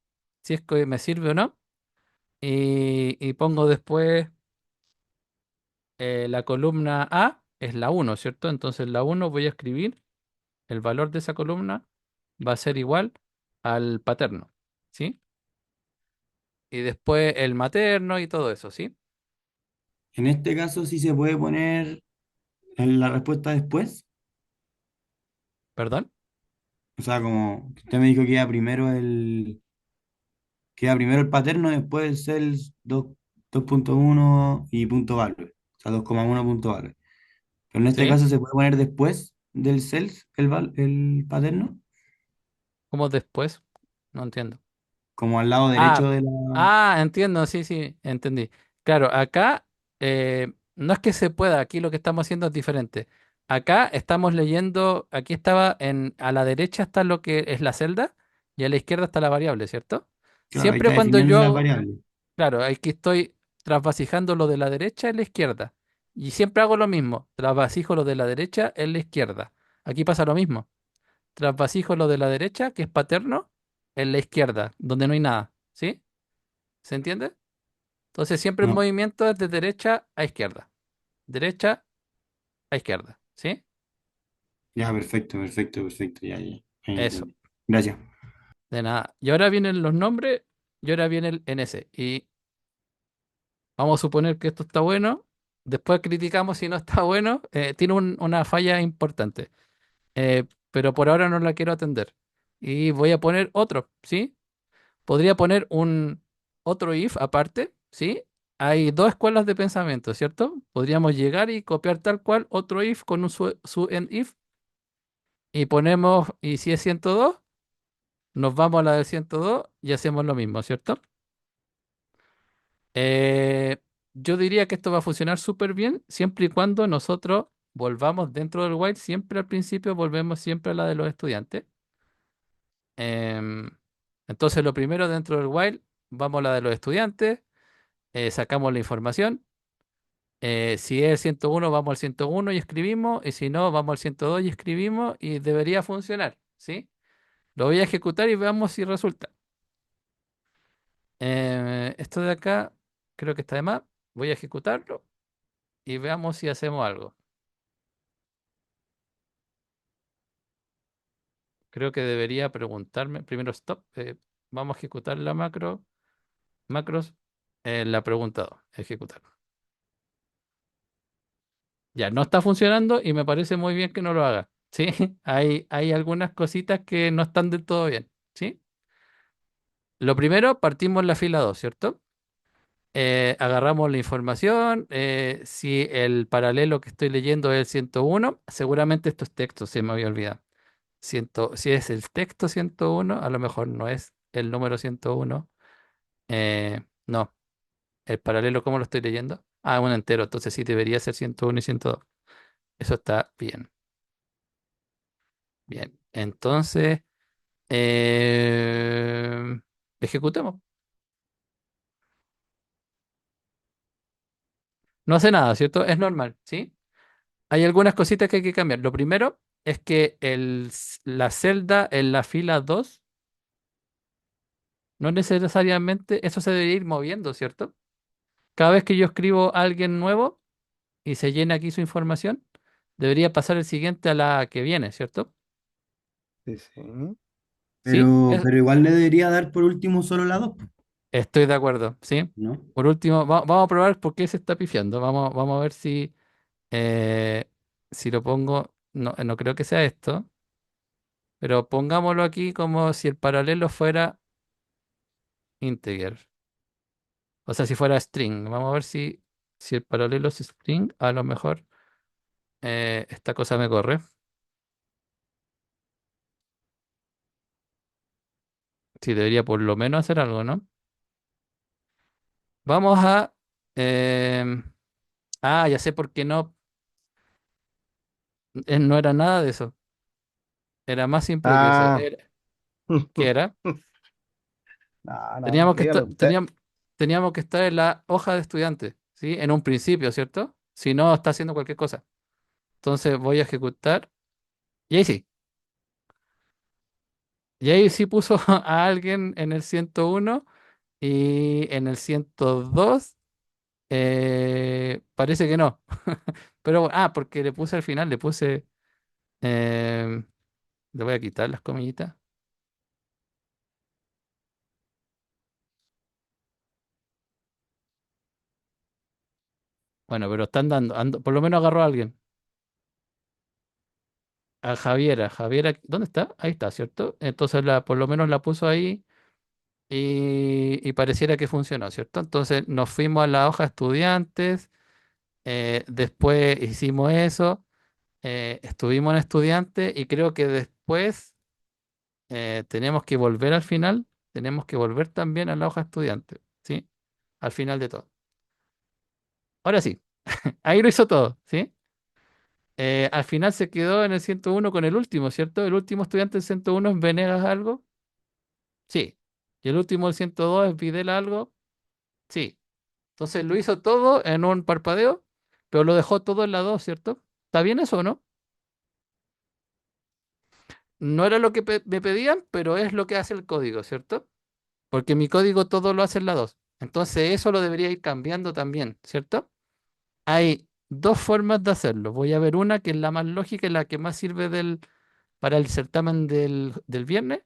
si es que me sirve o no, y pongo después la columna A, es la uno, ¿cierto? Entonces la uno voy a escribir, el valor de esa columna va a ser igual al paterno, ¿sí? Y después el materno y todo eso, ¿sí? En este caso sí se puede poner en la respuesta después. ¿Perdón? O sea, como usted me dijo que queda primero el paterno, después el cells 2.1 y punto value. O sea, 2,1 punto value. Pero en este ¿Sí? caso se puede poner después del cells el paterno, ¿Cómo después? No entiendo. como al lado Ah, derecho de la... entiendo, sí, sí, entendí. Claro, acá no es que se pueda, aquí lo que estamos haciendo es diferente. Acá estamos leyendo, aquí estaba a la derecha está lo que es la celda y a la izquierda está la variable, ¿cierto? Claro, ahí Siempre está cuando definiendo yo las hago, variables. claro, aquí estoy trasvasijando lo de la derecha en la izquierda. Y siempre hago lo mismo, trasvasijo lo de la derecha en la izquierda. Aquí pasa lo mismo. Trasvasijo lo de la derecha, que es paterno, en la izquierda, donde no hay nada. ¿Sí? ¿Se entiende? Entonces siempre el No, movimiento es de derecha a izquierda. Derecha a izquierda. ¿Sí? ya, perfecto, perfecto, perfecto, ya, ya, ya Eso. entendí. Gracias. De nada. Y ahora vienen los nombres y ahora viene el NS. Y vamos a suponer que esto está bueno. Después criticamos si no está bueno. Tiene una falla importante. Pero por ahora no la quiero atender. Y voy a poner otro. ¿Sí? Podría poner un otro if aparte, ¿sí? Hay dos escuelas de pensamiento, ¿cierto? Podríamos llegar y copiar tal cual otro if con un su end if y ponemos, y si es 102 nos vamos a la del 102 y hacemos lo mismo, ¿cierto? Eh, yo diría que esto va a funcionar súper bien siempre y cuando nosotros volvamos dentro del while, siempre al principio volvemos siempre a la de los estudiantes. Em, entonces lo primero dentro del while, vamos a la de los estudiantes, sacamos la información. Si es el 101 vamos al 101 y escribimos, y si no, vamos al 102 y escribimos, y debería funcionar, ¿sí? Lo voy a ejecutar y veamos si resulta. Esto de acá creo que está de más. Voy a ejecutarlo y veamos si hacemos algo. Creo que debería preguntarme, primero stop, vamos a ejecutar la macros, la pregunta 2, ejecutar. Ya, no está funcionando y me parece muy bien que no lo haga, ¿sí? Hay algunas cositas que no están del todo bien, ¿sí? Lo primero, partimos en la fila 2, ¿cierto? Agarramos la información. Si el paralelo que estoy leyendo es el 101, seguramente esto es texto, se me había olvidado. Si es el texto 101, a lo mejor no es el número 101. No, el paralelo, ¿cómo lo estoy leyendo? Ah, un entero, entonces sí debería ser 101 y 102. Eso está bien. Bien, entonces eh, ejecutemos. No hace nada, ¿cierto? Es normal, ¿sí? Hay algunas cositas que hay que cambiar. Lo primero es que la celda en la fila 2 no necesariamente eso se debería ir moviendo, ¿cierto? Cada vez que yo escribo a alguien nuevo y se llena aquí su información, debería pasar el siguiente a la que viene, ¿cierto? Sí, sí. Sí, Pero igual le debería dar por último solo la 2, estoy de acuerdo, ¿sí? ¿no? Por último, vamos a probar por qué se está pifiando. Vamos a ver eh, si lo pongo. No, no creo que sea esto, pero pongámoslo aquí como si el paralelo fuera integer. O sea, si fuera string. Vamos a ver si el paralelo es string, a lo mejor esta cosa me corre. Sí, debería por lo menos hacer algo, ¿no? Vamos a... em, ya sé por qué no. No era nada de eso. Era más simple que eso. Ah, ¿Qué era? no, no, Teníamos que dígalo estar, usted. teníamos que estar en la hoja de estudiante, ¿sí? En un principio, ¿cierto? Si no, está haciendo cualquier cosa. Entonces voy a ejecutar. Y ahí sí. Y ahí sí puso a alguien en el 101 y en el 102 parece que no. Pero, porque le puse al final, le puse... em, le voy a quitar las comillitas. Bueno, pero están dando, por lo menos agarró a alguien. A Javiera. Javiera, ¿dónde está? Ahí está, ¿cierto? Entonces por lo menos la puso ahí y pareciera que funcionó, ¿cierto? Entonces nos fuimos a la hoja estudiantes, después hicimos eso, estuvimos en estudiantes y creo que después tenemos que volver al final, tenemos que volver también a la hoja estudiante, ¿sí? Al final de todo. Ahora sí, ahí lo hizo todo, ¿sí? Al final se quedó en el 101 con el último, ¿cierto? El último estudiante del 101 es Venegas algo, sí. Y el último del 102 es Videla algo, sí. Entonces lo hizo todo en un parpadeo, pero lo dejó todo en la 2, ¿cierto? ¿Está bien eso o no? No era lo que me pedían, pero es lo que hace el código, ¿cierto? Porque mi código todo lo hace en la 2. Entonces eso lo debería ir cambiando también, ¿cierto? Hay dos formas de hacerlo. Voy a ver una que es la más lógica y la que más sirve para el certamen del viernes,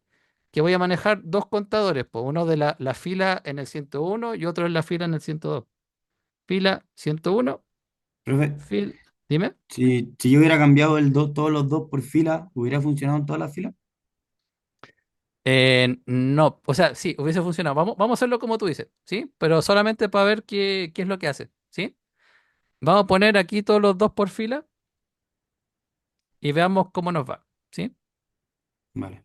que voy a manejar dos contadores, pues uno de la fila en el 101 y otro en la fila en el 102. Fila 101, Profe, dime. si yo hubiera cambiado todos los dos por fila, ¿hubiera funcionado en todas las filas? No, o sea, sí, hubiese funcionado. Vamos a hacerlo como tú dices, ¿sí? Pero solamente para ver qué es lo que hace, ¿sí? Vamos a poner aquí todos los dos por fila y veamos cómo nos va, ¿sí? Vale.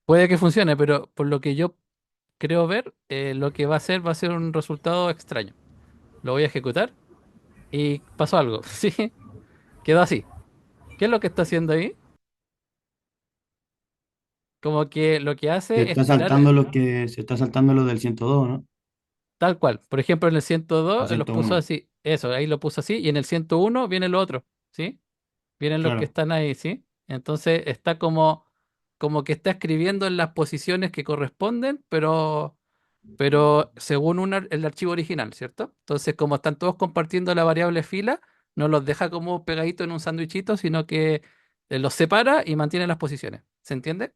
Puede que funcione, pero por lo que yo creo ver, lo que va a ser un resultado extraño. Lo voy a ejecutar y pasó algo, ¿sí? Quedó así. ¿Qué es lo que está haciendo ahí? Como que lo que hace es tirar Se está saltando los del 102, ¿no? tal cual. Por ejemplo, en el Al 102 los puso 101. así. Eso, ahí lo puso así. Y en el 101 viene lo otro, ¿sí? Vienen los que Claro. están ahí, ¿sí? Entonces está como que está escribiendo en las posiciones que corresponden, pero según el archivo original, ¿cierto? Entonces, como están todos compartiendo la variable fila, no los deja como pegaditos en un sándwichito, sino que los separa y mantiene las posiciones. ¿Se entiende?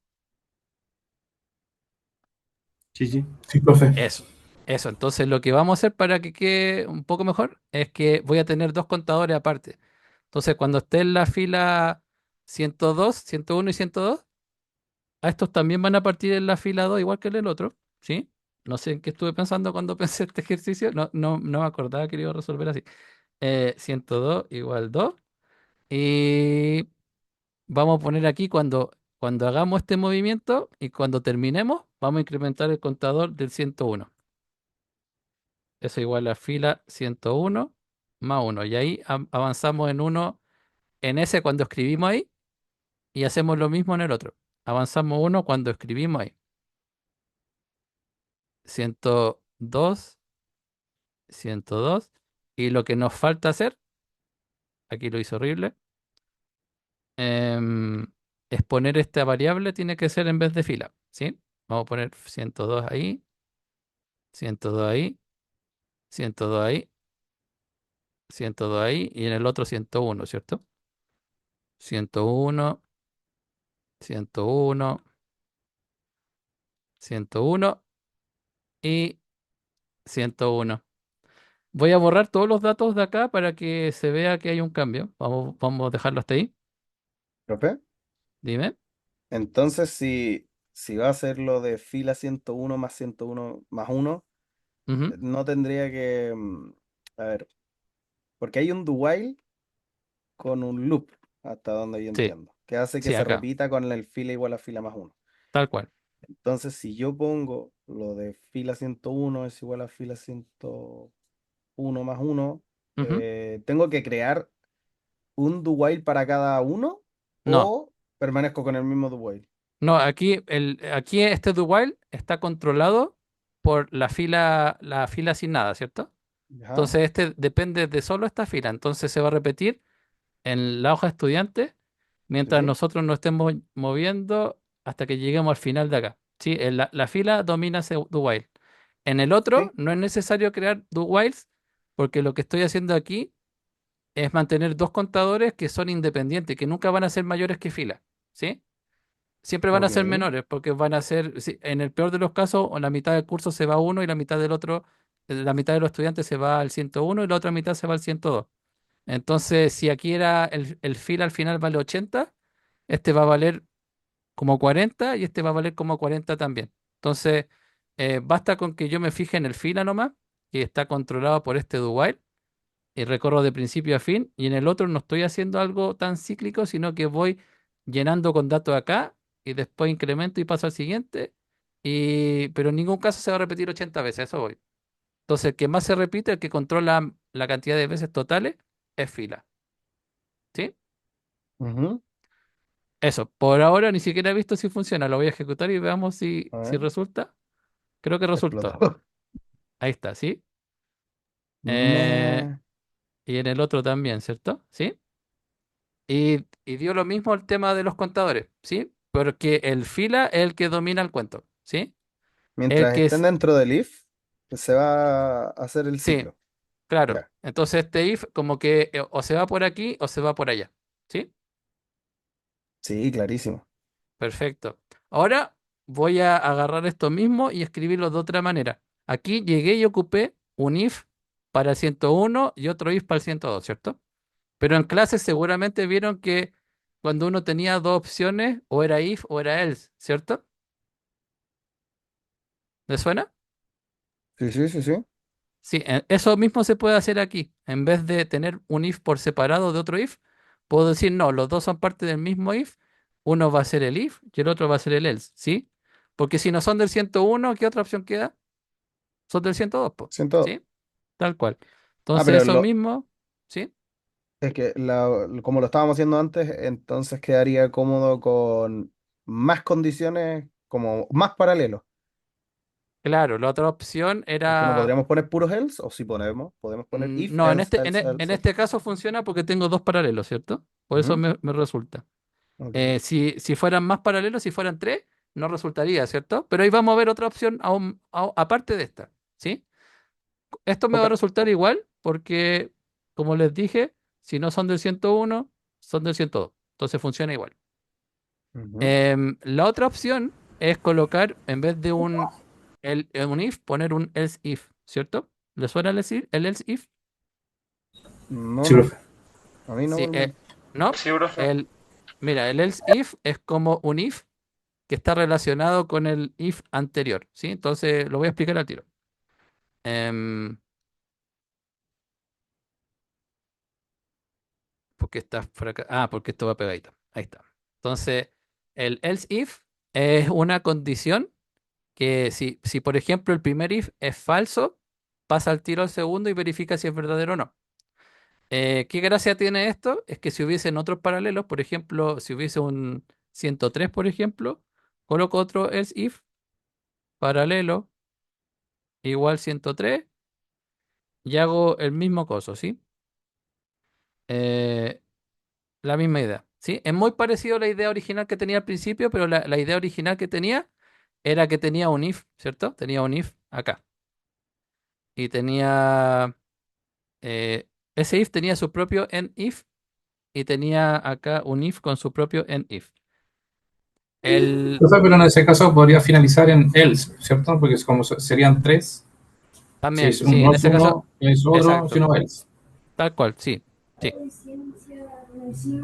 Sí, sí. Sí, profe. Eso. Eso. Entonces, lo que vamos a hacer para que quede un poco mejor es que voy a tener dos contadores aparte. Entonces, cuando esté en la fila 102, 101 y 102, a estos también van a partir en la fila 2, igual que en el otro, ¿sí? No sé en qué estuve pensando cuando pensé este ejercicio. No me acordaba que lo iba a resolver así. 102 igual 2. Y vamos a poner aquí cuando hagamos este movimiento y cuando terminemos, vamos a incrementar el contador del 101. Eso igual a fila 101 más uno. Y ahí avanzamos en uno en ese cuando escribimos ahí y hacemos lo mismo en el otro. Avanzamos uno cuando escribimos ahí. 102, 102. Y lo que nos falta hacer, aquí lo hizo horrible, em, es poner esta variable, tiene que ser en vez de fila, ¿sí? Vamos a poner 102 ahí, 102 ahí, 102 ahí, 102 ahí y en el otro 101, ¿cierto? 101, 101, 101 y 101. Voy a borrar todos los datos de acá para que se vea que hay un cambio. Vamos a dejarlo hasta ahí. ¿Profe? Dime. Entonces, si va a ser lo de fila 101 más 101 más uno, Ujú. no tendría que... a ver, porque hay un do while con un loop, hasta donde yo Sí, entiendo, que hace que sí, se acá. repita con el fila igual a fila más uno. Tal cual. Entonces, si yo pongo lo de fila 101 es igual a fila 101 uno más uno, Ujú. ¿tengo que crear un do while para cada uno No, o permanezco con el mismo do while? no, aquí este do while está controlado por la fila asignada, ¿cierto? ¿Ya? Entonces este depende de solo esta fila. Entonces se va a repetir en la hoja estudiante mientras Sí, nosotros nos estemos moviendo hasta que lleguemos al final de acá. ¿Sí? La fila domina ese do while. En el otro sí, no es necesario crear do whiles porque lo que estoy haciendo aquí es mantener dos contadores que son independientes, que nunca van a ser mayores que fila. ¿Sí? Siempre van a ok, ser menores porque van a ser, en el peor de los casos, o la mitad del curso se va a uno y la mitad del otro, la mitad de los estudiantes se va al 101 y la otra mitad se va al 102. Entonces, si aquí era el fila al final vale 80, este va a valer como 40 y este va a valer como 40 también. Entonces, basta con que yo me fije en el fila nomás, que está controlado por este do while, y recorro de principio a fin, y en el otro no estoy haciendo algo tan cíclico, sino que voy llenando con datos acá y después incremento y paso al siguiente, pero en ningún caso se va a repetir 80 veces, a eso voy. Entonces, el que más se repite, el que controla la cantidad de veces totales, es fila. ¿Sí? ujú, Eso, por ahora ni siquiera he visto si funciona. Lo voy a ejecutar y veamos a si ver, resulta. Creo que resultó. explotó. Ahí está, ¿sí? Eh, Me... y en el otro también, ¿cierto? ¿Sí? Y dio lo mismo el tema de los contadores, ¿sí? Porque el fila es el que domina el cuento, ¿sí? El Mientras que estén es, dentro del if, se va a hacer el sí, ciclo. claro. Ya, Entonces este if como que o se va por aquí o se va por allá, ¿sí? sí, clarísimo. Perfecto. Ahora voy a agarrar esto mismo y escribirlo de otra manera. Aquí llegué y ocupé un if para el 101 y otro if para el 102, ¿cierto? Pero en clase seguramente vieron que cuando uno tenía dos opciones, o era if o era else, ¿cierto? ¿Le suena? Sí, sí, sí, sí. Sí, eso mismo se puede hacer aquí. En vez de tener un if por separado de otro if, puedo decir, no, los dos son parte del mismo if. Uno va a ser el if y el otro va a ser el else, ¿sí? Porque si no son del 101, ¿qué otra opción queda? Son del 102, po, 102. ¿sí? Tal cual. Ah, Entonces pero eso mismo, ¿sí? es que como lo estábamos haciendo antes, entonces quedaría cómodo con más condiciones, como más paralelos. Claro, la otra opción Porque no era. podríamos poner puros else, o si podemos poner if, No, else, else, en else, else. este caso funciona porque tengo dos paralelos, ¿cierto? Por eso Ujú, me resulta. ok. Si fueran más paralelos, si fueran tres, no resultaría, ¿cierto? Pero ahí vamos a ver otra opción aparte de esta, ¿sí? Esto me va a Ok. resultar igual porque, como les dije, si no son del 101, son del 102. Entonces funciona igual. Ujú. La otra opción es colocar, en vez de un if, poner un else if, ¿cierto? ¿Le suena el else if? No, Sí, no. profe. A mí no, Sí, por lo menos. ¿no? Sí, profe. Mira, el else if es como un if que está relacionado con el if anterior, ¿sí? Entonces lo voy a explicar al tiro. Em, porque está por acá. Ah, porque esto va pegadito. Ahí está. Entonces, el else if es una condición que si por ejemplo el primer if es falso, pasa al tiro al segundo y verifica si es verdadero o no. ¿Qué gracia tiene esto? Es que si hubiesen otros paralelos, por ejemplo, si hubiese un 103, por ejemplo, coloco otro else if paralelo igual 103 y hago el mismo coso, ¿sí? Eh, la misma idea, ¿sí? Es muy parecido a la idea original que tenía al principio, pero la idea original que tenía era que tenía un if, ¿cierto? Tenía un if acá. Y tenía, ese if tenía su propio end if y tenía acá un if con su propio end if. El, Profe, pero en ese caso podría finalizar en else, ¿cierto? Porque es como serían tres. Si también, es sí, un en no es ese caso, uno, es otro, exacto, sino else. tal cual, sí, sí.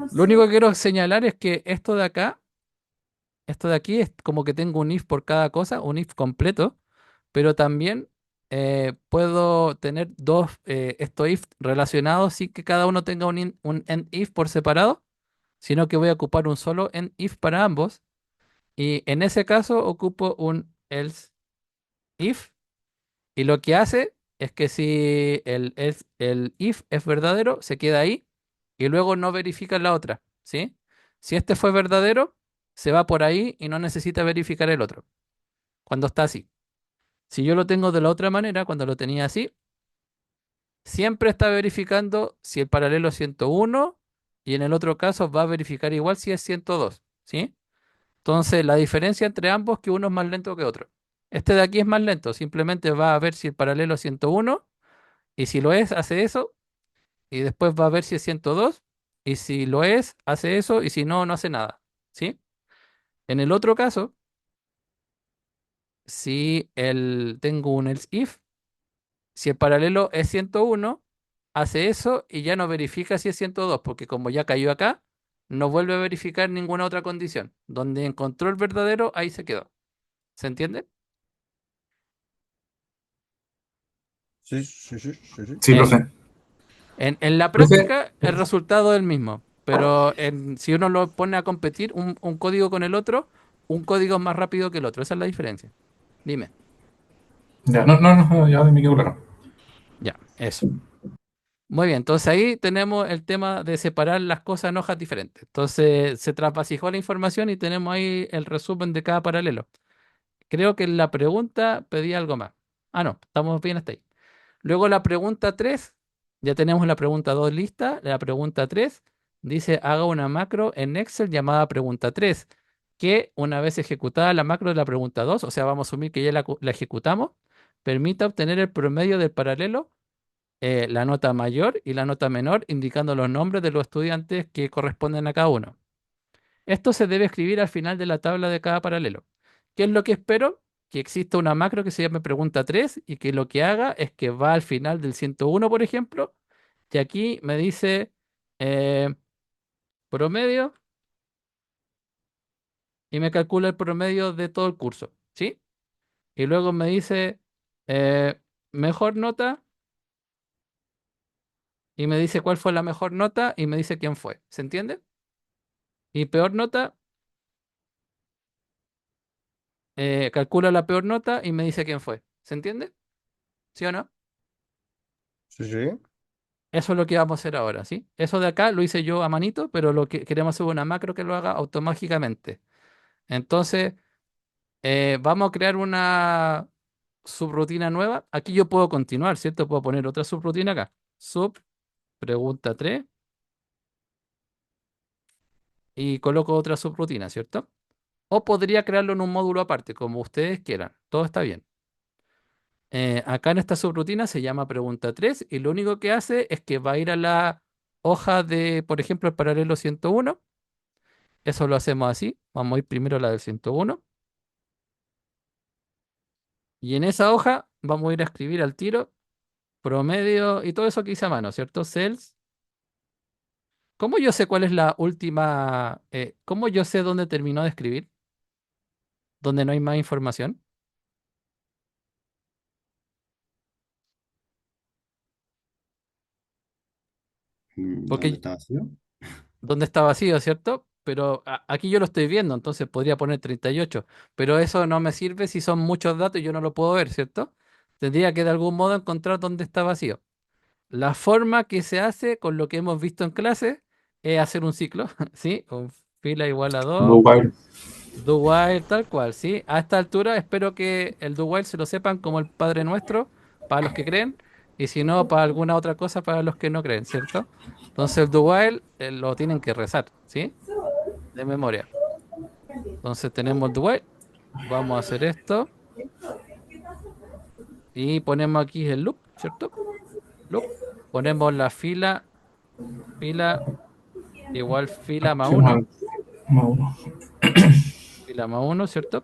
Lo único que quiero señalar es que esto de acá, esto de aquí es como que tengo un if por cada cosa, un if completo, pero también puedo tener dos estos if relacionados sin que cada uno tenga un end if por separado, sino que voy a ocupar un solo end if para ambos. Y en ese caso ocupo un else if y lo que hace es que si el if es verdadero, se queda ahí y luego no verifica la otra, ¿sí? Si este fue verdadero, se va por ahí y no necesita verificar el otro, cuando está así. Si yo lo tengo de la otra manera, cuando lo tenía así, siempre está verificando si el paralelo es 101 y en el otro caso va a verificar igual si es 102, ¿sí? Entonces, la diferencia entre ambos es que uno es más lento que otro. Este de aquí es más lento, simplemente va a ver si el paralelo es 101 y si lo es, hace eso y después va a ver si es 102 y si lo es, hace eso y si no, no hace nada, ¿sí? En el otro caso, si tengo un else if, si el paralelo es 101, hace eso y ya no verifica si es 102, porque como ya cayó acá, no vuelve a verificar ninguna otra condición. Donde encontró el verdadero, ahí se quedó. ¿Se entiende? Sí, sí, sí, sí, sí. Sí, Eso. profe. En la Profe, práctica, el resultado es el mismo, pero si uno lo pone a competir un código con el otro, un código es más rápido que el otro. Esa es la diferencia. Dime. ya, no, no, no, ya me quedó claro. Ya, eso. Muy bien, entonces ahí tenemos el tema de separar las cosas en hojas diferentes. Entonces se trasvasijó la información y tenemos ahí el resumen de cada paralelo. Creo que en la pregunta pedí algo más. Ah, no, estamos bien hasta ahí. Luego la pregunta 3, ya tenemos la pregunta 2 lista. La pregunta 3 dice, haga una macro en Excel llamada pregunta 3, que una vez ejecutada la macro de la pregunta 2, o sea, vamos a asumir que ya la ejecutamos, permita obtener el promedio del paralelo, la nota mayor y la nota menor, indicando los nombres de los estudiantes que corresponden a cada uno. Esto se debe escribir al final de la tabla de cada paralelo. ¿Qué es lo que espero? Que exista una macro que se llame pregunta 3 y que lo que haga es que va al final del 101, por ejemplo, y aquí me dice eh, promedio y me calcula el promedio de todo el curso, ¿sí? Y luego me dice eh, mejor nota y me dice cuál fue la mejor nota y me dice quién fue, ¿se entiende? Y peor nota, calcula la peor nota y me dice quién fue, ¿se entiende? ¿Sí o no? Sí, sí. Eso es lo que vamos a hacer ahora, ¿sí? Eso de acá lo hice yo a manito, pero lo que queremos hacer una macro que lo haga automáticamente. Entonces, vamos a crear una subrutina nueva. Aquí yo puedo continuar, ¿cierto? Puedo poner otra subrutina acá. Sub, pregunta 3 y coloco otra subrutina, ¿cierto? O podría crearlo en un módulo aparte, como ustedes quieran. Todo está bien. Acá en esta subrutina se llama pregunta 3 y lo único que hace es que va a ir a la hoja de, por ejemplo, el paralelo 101. Eso lo hacemos así. Vamos a ir primero a la del 101. Y en esa hoja vamos a ir a escribir al tiro promedio y todo eso que hice a mano, ¿cierto? Cells. ¿Cómo yo sé cuál es la última? ¿Cómo yo sé dónde terminó de escribir? ¿Dónde no hay más información? ¿Dónde Porque está vacío? dónde está vacío, ¿cierto? Pero aquí yo lo estoy viendo, entonces podría poner 38. Pero eso no me sirve si son muchos datos y yo no lo puedo ver, ¿cierto? Tendría que de algún modo encontrar dónde está vacío. La forma que se hace con lo que hemos visto en clase es hacer un ciclo, ¿sí? Con fila igual a Do 2, while. do while tal cual, ¿sí? A esta altura espero que el do while se lo sepan como el Padre Nuestro para los que creen y si no, para alguna otra cosa para los que no creen, ¿cierto? Entonces el do while lo tienen que rezar, ¿sí? De memoria. Entonces tenemos el do while, vamos a hacer esto y ponemos aquí el loop, ¿cierto? Loop. Ponemos la fila igual fila más Sí, más, 1. más uno. Fila más uno, ¿cierto?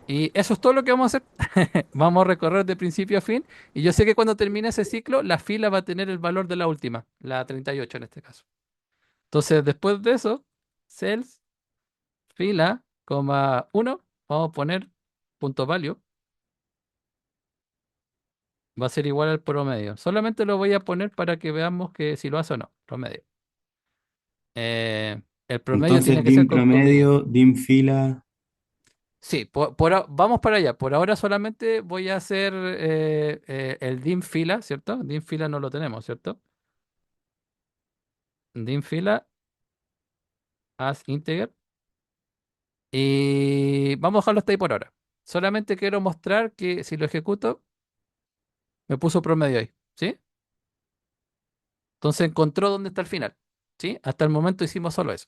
Y eso es todo lo que vamos a hacer. Vamos a recorrer de principio a fin. Y yo sé que cuando termine ese ciclo, la fila va a tener el valor de la última, la 38 en este caso. Entonces, después de eso, cells, fila, coma 1, vamos a poner punto value, va a ser igual al promedio. Solamente lo voy a poner para que veamos que si lo hace o no, promedio. El promedio tiene Entonces, que ser dim con comillas. promedio, dim fila. Sí, vamos para allá. Por ahora solamente voy a hacer el dim fila, ¿cierto? Dim fila no lo tenemos, ¿cierto? Dim fila as integer. Y vamos a dejarlo hasta ahí por ahora. Solamente quiero mostrar que si lo ejecuto, me puso promedio ahí, ¿sí? Entonces encontró dónde está el final, ¿sí? Hasta el momento hicimos solo eso.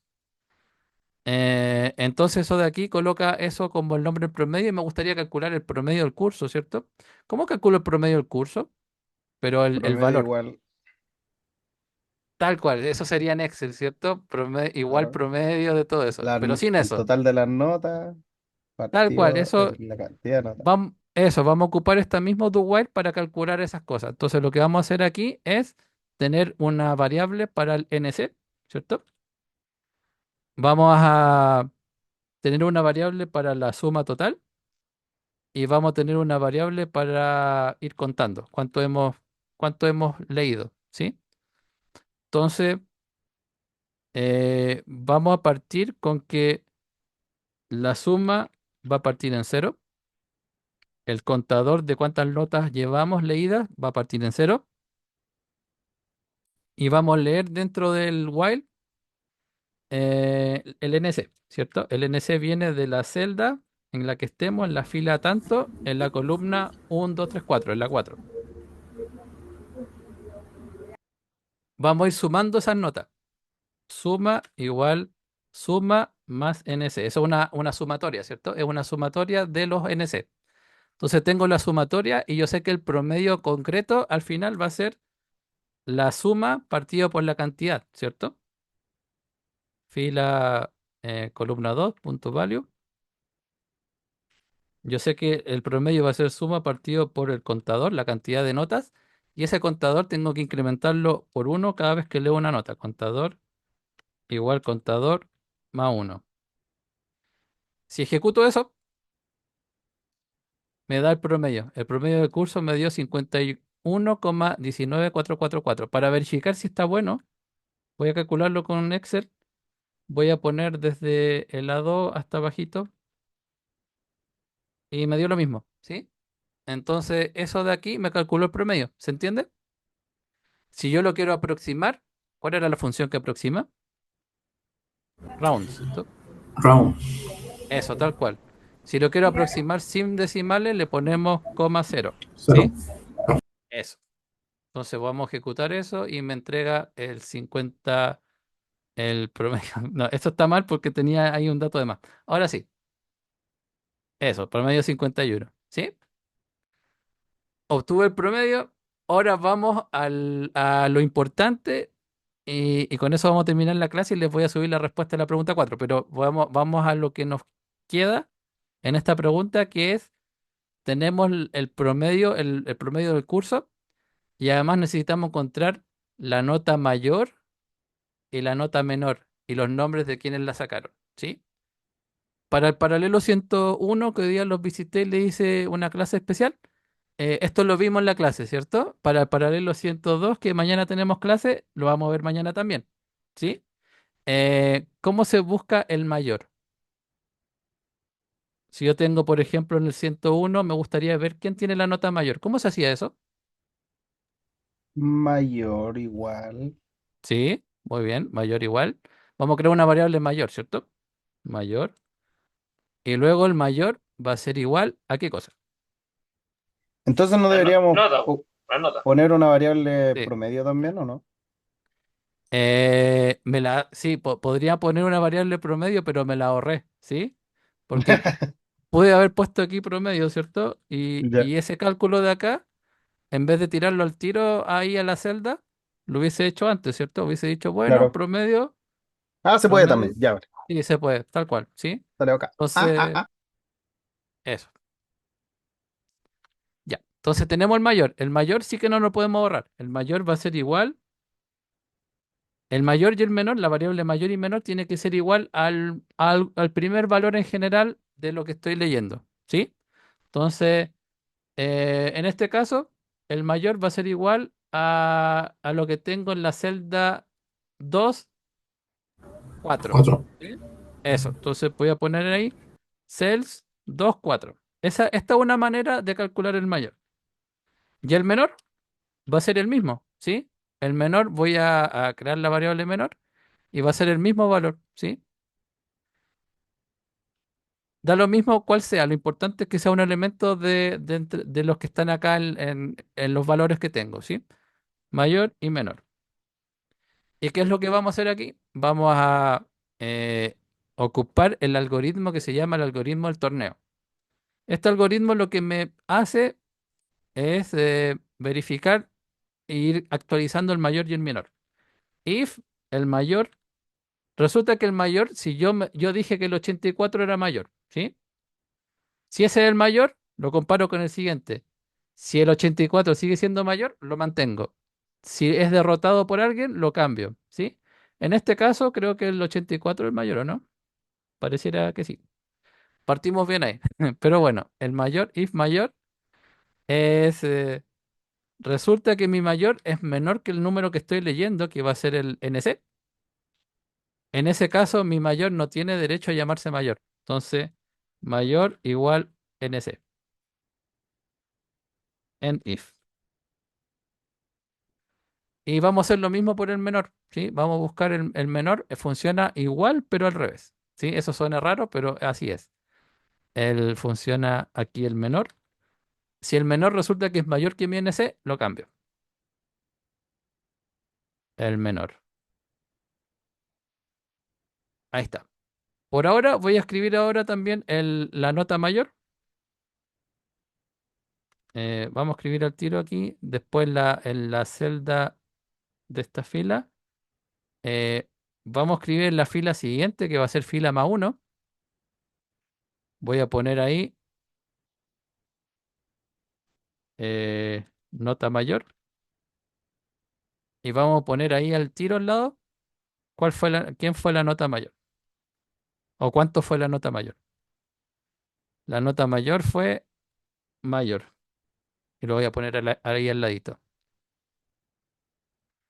Entonces eso de aquí coloca eso como el nombre del promedio y me gustaría calcular el promedio del curso, ¿cierto? ¿Cómo calculo el promedio del curso? Pero el Promedio valor. igual, Tal cual, eso sería en Excel, ¿cierto? Igual claro, promedio de todo eso, pero sin el eso. total de las notas Tal cual, partido eso la cantidad de notas. vamos a ocupar esta mismo do while para calcular esas cosas. Entonces lo que vamos a hacer aquí es tener una variable para el NC, ¿cierto? Vamos a tener una variable para la suma total y vamos a tener una variable para ir contando cuánto hemos leído, ¿sí? Entonces, vamos a partir con que la suma va a partir en cero. El contador de cuántas notas llevamos leídas va a partir en cero. Y vamos a leer dentro del while el NC, ¿cierto? El NC viene de la celda en la que estemos, en la fila tanto, en la columna 1, 2, 3, 4, en la 4. Vamos a ir sumando esas notas. Suma igual suma más NC. Eso es una sumatoria, ¿cierto? Es una sumatoria de los NC. Entonces tengo la sumatoria y yo sé que el promedio concreto al final va a ser la suma partido por la cantidad, ¿cierto? Fila columna 2, punto value. Yo sé que el promedio va a ser suma partido por el contador, la cantidad de notas, y ese contador tengo que incrementarlo por uno cada vez que leo una nota. Contador igual contador más uno. Si ejecuto eso, me da el promedio. El promedio del curso me dio 51,19444. Para verificar si está bueno, voy a calcularlo con un Excel. Voy a poner desde el lado hasta abajito y me dio lo mismo, ¿sí? Entonces, eso de aquí me calculó el promedio. ¿Se entiende? Si yo lo quiero aproximar, ¿cuál era la función que aproxima? Round, ¿cierto? Round. Eso, tal cual. Si lo quiero aproximar sin decimales, le ponemos coma cero, Cero. ¿sí? Eso. Entonces vamos a ejecutar eso y me entrega el 50, el promedio. No, esto está mal porque tenía ahí un dato de más. Ahora sí, eso, promedio 51, ¿sí? Obtuve el promedio. Ahora vamos a lo importante y con eso vamos a terminar la clase y les voy a subir la respuesta a la pregunta 4. Pero vamos a lo que nos queda en esta pregunta, que es, tenemos el promedio, el promedio del curso y además necesitamos encontrar la nota mayor y la nota menor y los nombres de quienes la sacaron, ¿sí? Para el paralelo 101 que hoy día los visité y le hice una clase especial. Esto lo vimos en la clase, ¿cierto? Para el paralelo 102 que mañana tenemos clase, lo vamos a ver mañana también, ¿sí? ¿Cómo se busca el mayor? Si yo tengo, por ejemplo, en el 101, me gustaría ver quién tiene la nota mayor. ¿Cómo se hacía eso? Mayor igual. Sí, muy bien, mayor igual. Vamos a crear una variable mayor, ¿cierto? Mayor. Y luego el mayor va a ser igual a qué cosa. Entonces no La deberíamos nota, la nota. poner una variable Sí. promedio también, ¿o no? Sí, podría poner una variable promedio, pero me la ahorré, ¿sí? Porque pude haber puesto aquí promedio, ¿cierto? Y, Ya, y ese cálculo de acá, en vez de tirarlo al tiro ahí a la celda, lo hubiese hecho antes, ¿cierto? Hubiese dicho, bueno, claro. promedio, Ah, se puede promedio, también, ya, vale. y se puede, tal cual, ¿sí? Sale acá. Entonces, eso, ya. Entonces tenemos el mayor. El mayor sí que no lo podemos ahorrar. El mayor va a ser igual. El mayor y el menor, la variable mayor y menor, tiene que ser igual al primer valor en general de lo que estoy leyendo, ¿sí? Entonces, en este caso, el mayor va a ser igual a lo que tengo en la celda 2, 4. 4. ¿Sí? Eso. Entonces voy a poner ahí cells 2, 4. Esta es una manera de calcular el mayor. Y el menor va a ser el mismo, ¿sí? El menor voy a crear la variable menor y va a ser el mismo valor, ¿sí? Da lo mismo cuál sea, lo importante es que sea un elemento de los que están acá en los valores que tengo, ¿sí? Mayor y menor. ¿Y qué es lo que vamos a hacer aquí? Vamos a eh, ocupar el algoritmo que se llama el algoritmo del torneo. Este algoritmo lo que me hace es verificar e ir actualizando el mayor y el menor. If el mayor, resulta que el mayor, si yo dije que el 84 era mayor, ¿sí? Si ese es el mayor, lo comparo con el siguiente. Si el 84 sigue siendo mayor, lo mantengo. Si es derrotado por alguien, lo cambio, ¿sí? En este caso, creo que el 84 es el mayor, ¿o no? Pareciera que sí. Partimos bien ahí. Pero bueno, el mayor, if mayor, es... resulta que mi mayor es menor que el número que estoy leyendo, que va a ser el NC. En ese caso, mi mayor no tiene derecho a llamarse mayor. Entonces, mayor igual NC. En if. Y vamos a hacer lo mismo por el menor, ¿sí? Vamos a buscar el menor, funciona igual, pero al revés, ¿sí? Eso suena raro, pero así es. Él funciona aquí el menor. Si el menor resulta que es mayor que mi NC, lo cambio. El menor. Ahí está. Por ahora voy a escribir ahora también la nota mayor. Vamos a escribir al tiro aquí. Después en la celda de esta fila. eh, vamos a escribir en la fila siguiente, que va a ser fila más uno. Voy a poner ahí nota mayor. Y vamos a poner ahí al tiro al lado quién fue la nota mayor o cuánto fue la nota mayor. La nota mayor fue mayor y lo voy a poner ahí al ladito.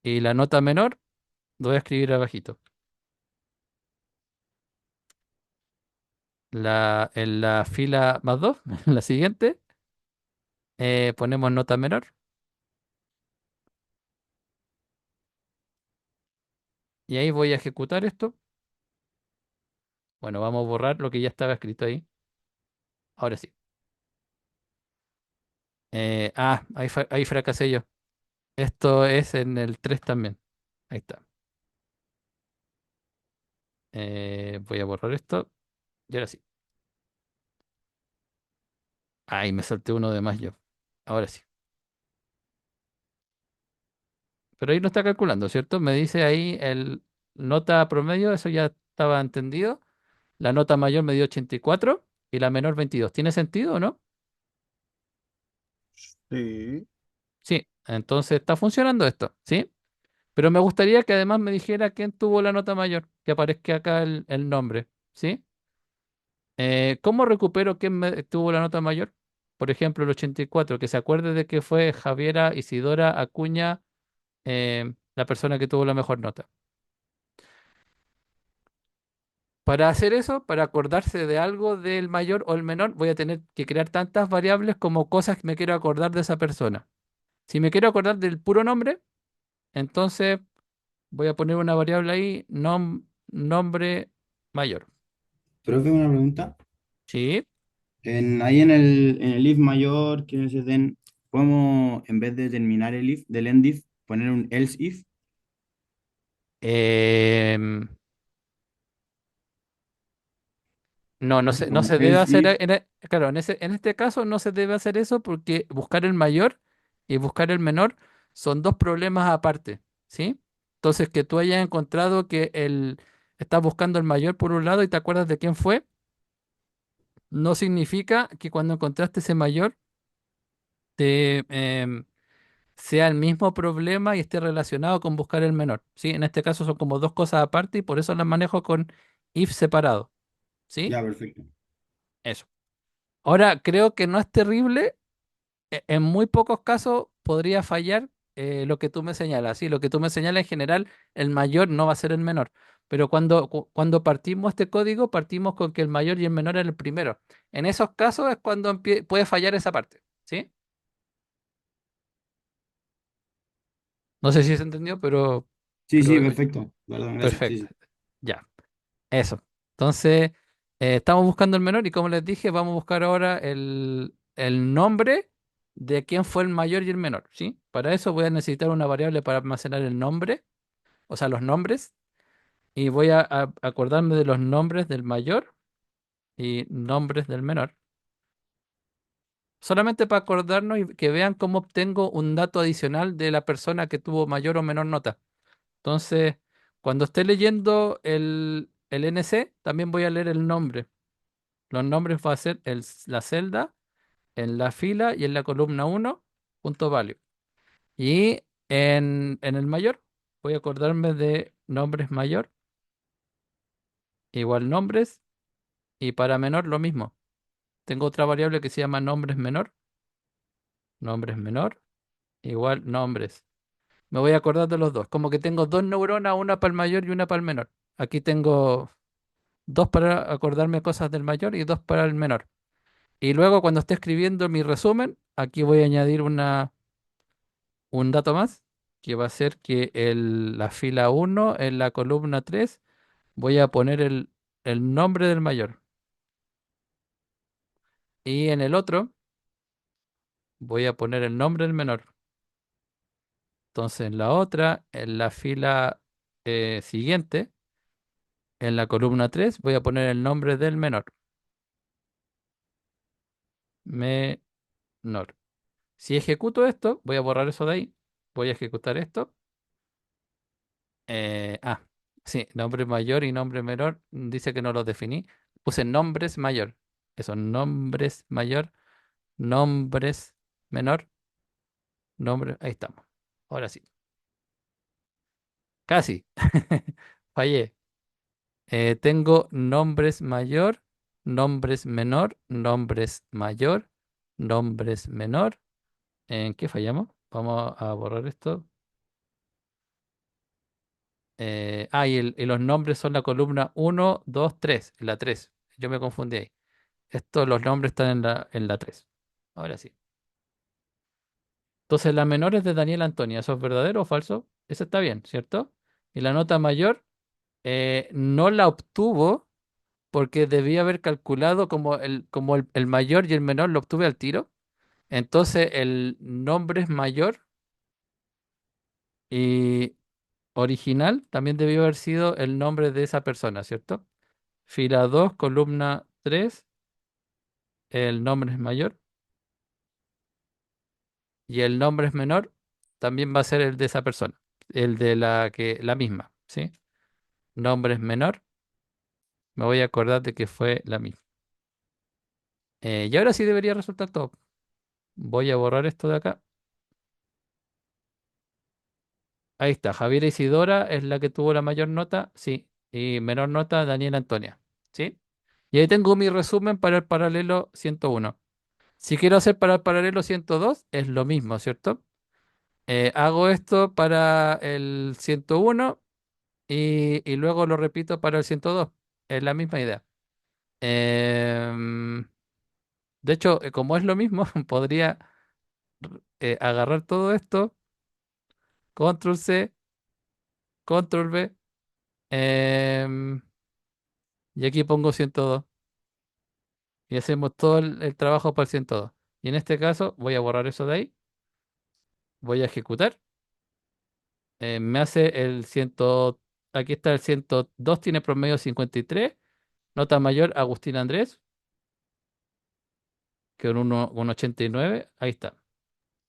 Y la nota menor lo voy a escribir abajito. En la fila más 2, en la siguiente, ponemos nota menor y ahí voy a ejecutar esto. Bueno, vamos a borrar lo que ya estaba escrito ahí. Ahora sí. Ahí fracasé yo. Esto es en el 3 también. Ahí está. Voy a borrar esto. Y ahora sí. Ay, me salté uno de más yo. Ahora sí. Pero ahí no está calculando, ¿cierto? Me dice ahí el nota promedio, eso ya estaba entendido. La nota mayor me dio 84 y la menor 22. ¿Tiene sentido o no? Sí. Sí, entonces está funcionando esto, ¿sí? Pero me gustaría que además me dijera quién tuvo la nota mayor, que aparezca acá el nombre, ¿sí? ¿Cómo recupero quién tuvo la nota mayor? Por ejemplo, el 84, que se acuerde de que fue Javiera Isidora Acuña la persona que tuvo la mejor nota. Para hacer eso, para acordarse de algo del mayor o el menor, voy a tener que crear tantas variables como cosas que me quiero acordar de esa persona. Si me quiero acordar del puro nombre, entonces voy a poner una variable ahí, nombre mayor. Profe, una pregunta. Sí. Ahí en el if mayor que se den, ¿podemos, en vez de terminar el if, del end if, poner un else if? Em, no, no Como se debe else hacer, if, claro, en este caso no se debe hacer eso porque buscar el mayor y buscar el menor son dos problemas aparte, ¿sí? Entonces, que tú hayas encontrado que estás buscando el mayor por un lado y te acuerdas de quién fue, no significa que cuando encontraste ese mayor te, sea el mismo problema y esté relacionado con buscar el menor, ¿sí? En este caso son como dos cosas aparte y por eso las manejo con if separado, ¿sí? ya, perfecto. Eso. Ahora, creo que no es terrible. En muy pocos casos podría fallar lo que tú me señalas. Sí, lo que tú me señalas en general, el mayor no va a ser el menor. pero cuando partimos este código, partimos con que el mayor y el menor era el primero. En esos casos es cuando puede fallar esa parte, ¿sí? No sé si se entendió, Sí, sí, pero perfecto. Perdón, gracias. Sí, perfecto. sí. Ya, eso. Entonces, estamos buscando el menor y como les dije, vamos a buscar ahora el nombre de quién fue el mayor y el menor, ¿sí? Para eso voy a necesitar una variable para almacenar el nombre, o sea, los nombres, y voy a acordarme de los nombres del mayor y nombres del menor. Solamente para acordarnos y que vean cómo obtengo un dato adicional de la persona que tuvo mayor o menor nota. Entonces, cuando esté leyendo el NC, también voy a leer el nombre. Los nombres va a ser la celda, en la fila y en la columna uno punto value. Y en el mayor, voy a acordarme de nombres mayor, igual nombres, y para menor lo mismo. Tengo otra variable que se llama nombres menor, igual nombres. Me voy a acordar de los dos. Como que tengo dos neuronas, una para el mayor y una para el menor. Aquí tengo dos para acordarme cosas del mayor y dos para el menor. Y luego cuando esté escribiendo mi resumen, aquí voy a añadir un dato más, que va a ser que la fila uno en la columna 3 voy a poner el nombre del mayor. Y en el otro voy a poner el nombre del menor. Entonces en la otra, en la fila siguiente, en la columna 3 voy a poner el nombre del menor. Menor. Si ejecuto esto, voy a borrar eso de ahí. Voy a ejecutar esto. Eh, ah, sí, nombre mayor y nombre menor. Dice que no los definí. Puse nombres mayor. Eso, nombres mayor, nombres menor, nombre. Ahí estamos. Ahora sí. Casi. Fallé. Tengo nombres mayor, nombres menor, nombres mayor, nombres menor. ¿En qué fallamos? Vamos a borrar esto. Y los nombres son la columna uno 2 3 la 3. Yo me confundí ahí. Los nombres están en la 3. Ahora sí. Entonces, la menor es de Daniel Antonia. ¿Eso es verdadero o falso? Eso está bien, ¿cierto? Y la nota mayor no la obtuvo porque debía haber calculado como el mayor y el menor lo obtuve al tiro. Entonces, el nombre es mayor y original también debió haber sido el nombre de esa persona, ¿cierto? Fila 2 columna 3 el nombre es mayor y el nombre es menor, también va a ser el de esa persona, el de la misma, ¿sí? Nombre es menor, me voy a acordar de que fue la misma. Y ahora sí debería resultar todo. Voy a borrar esto de acá. Ahí está, Javiera Isidora es la que tuvo la mayor nota, sí, y menor nota Daniela Antonia, ¿sí? Y ahí tengo mi resumen para el paralelo 101. Si quiero hacer para el paralelo 102, es lo mismo, ¿cierto? Hago esto para el 101 y luego lo repito para el 102. Es la misma idea. Em, de hecho, como es lo mismo, podría agarrar todo esto, control C, control V, em, y aquí pongo 102. Y hacemos todo el trabajo para el 102. Y en este caso, voy a borrar eso de ahí. Voy a ejecutar. Me hace el 100. Aquí está el 102, tiene promedio 53. Nota mayor, Agustín Andrés, que un 89. Ahí está,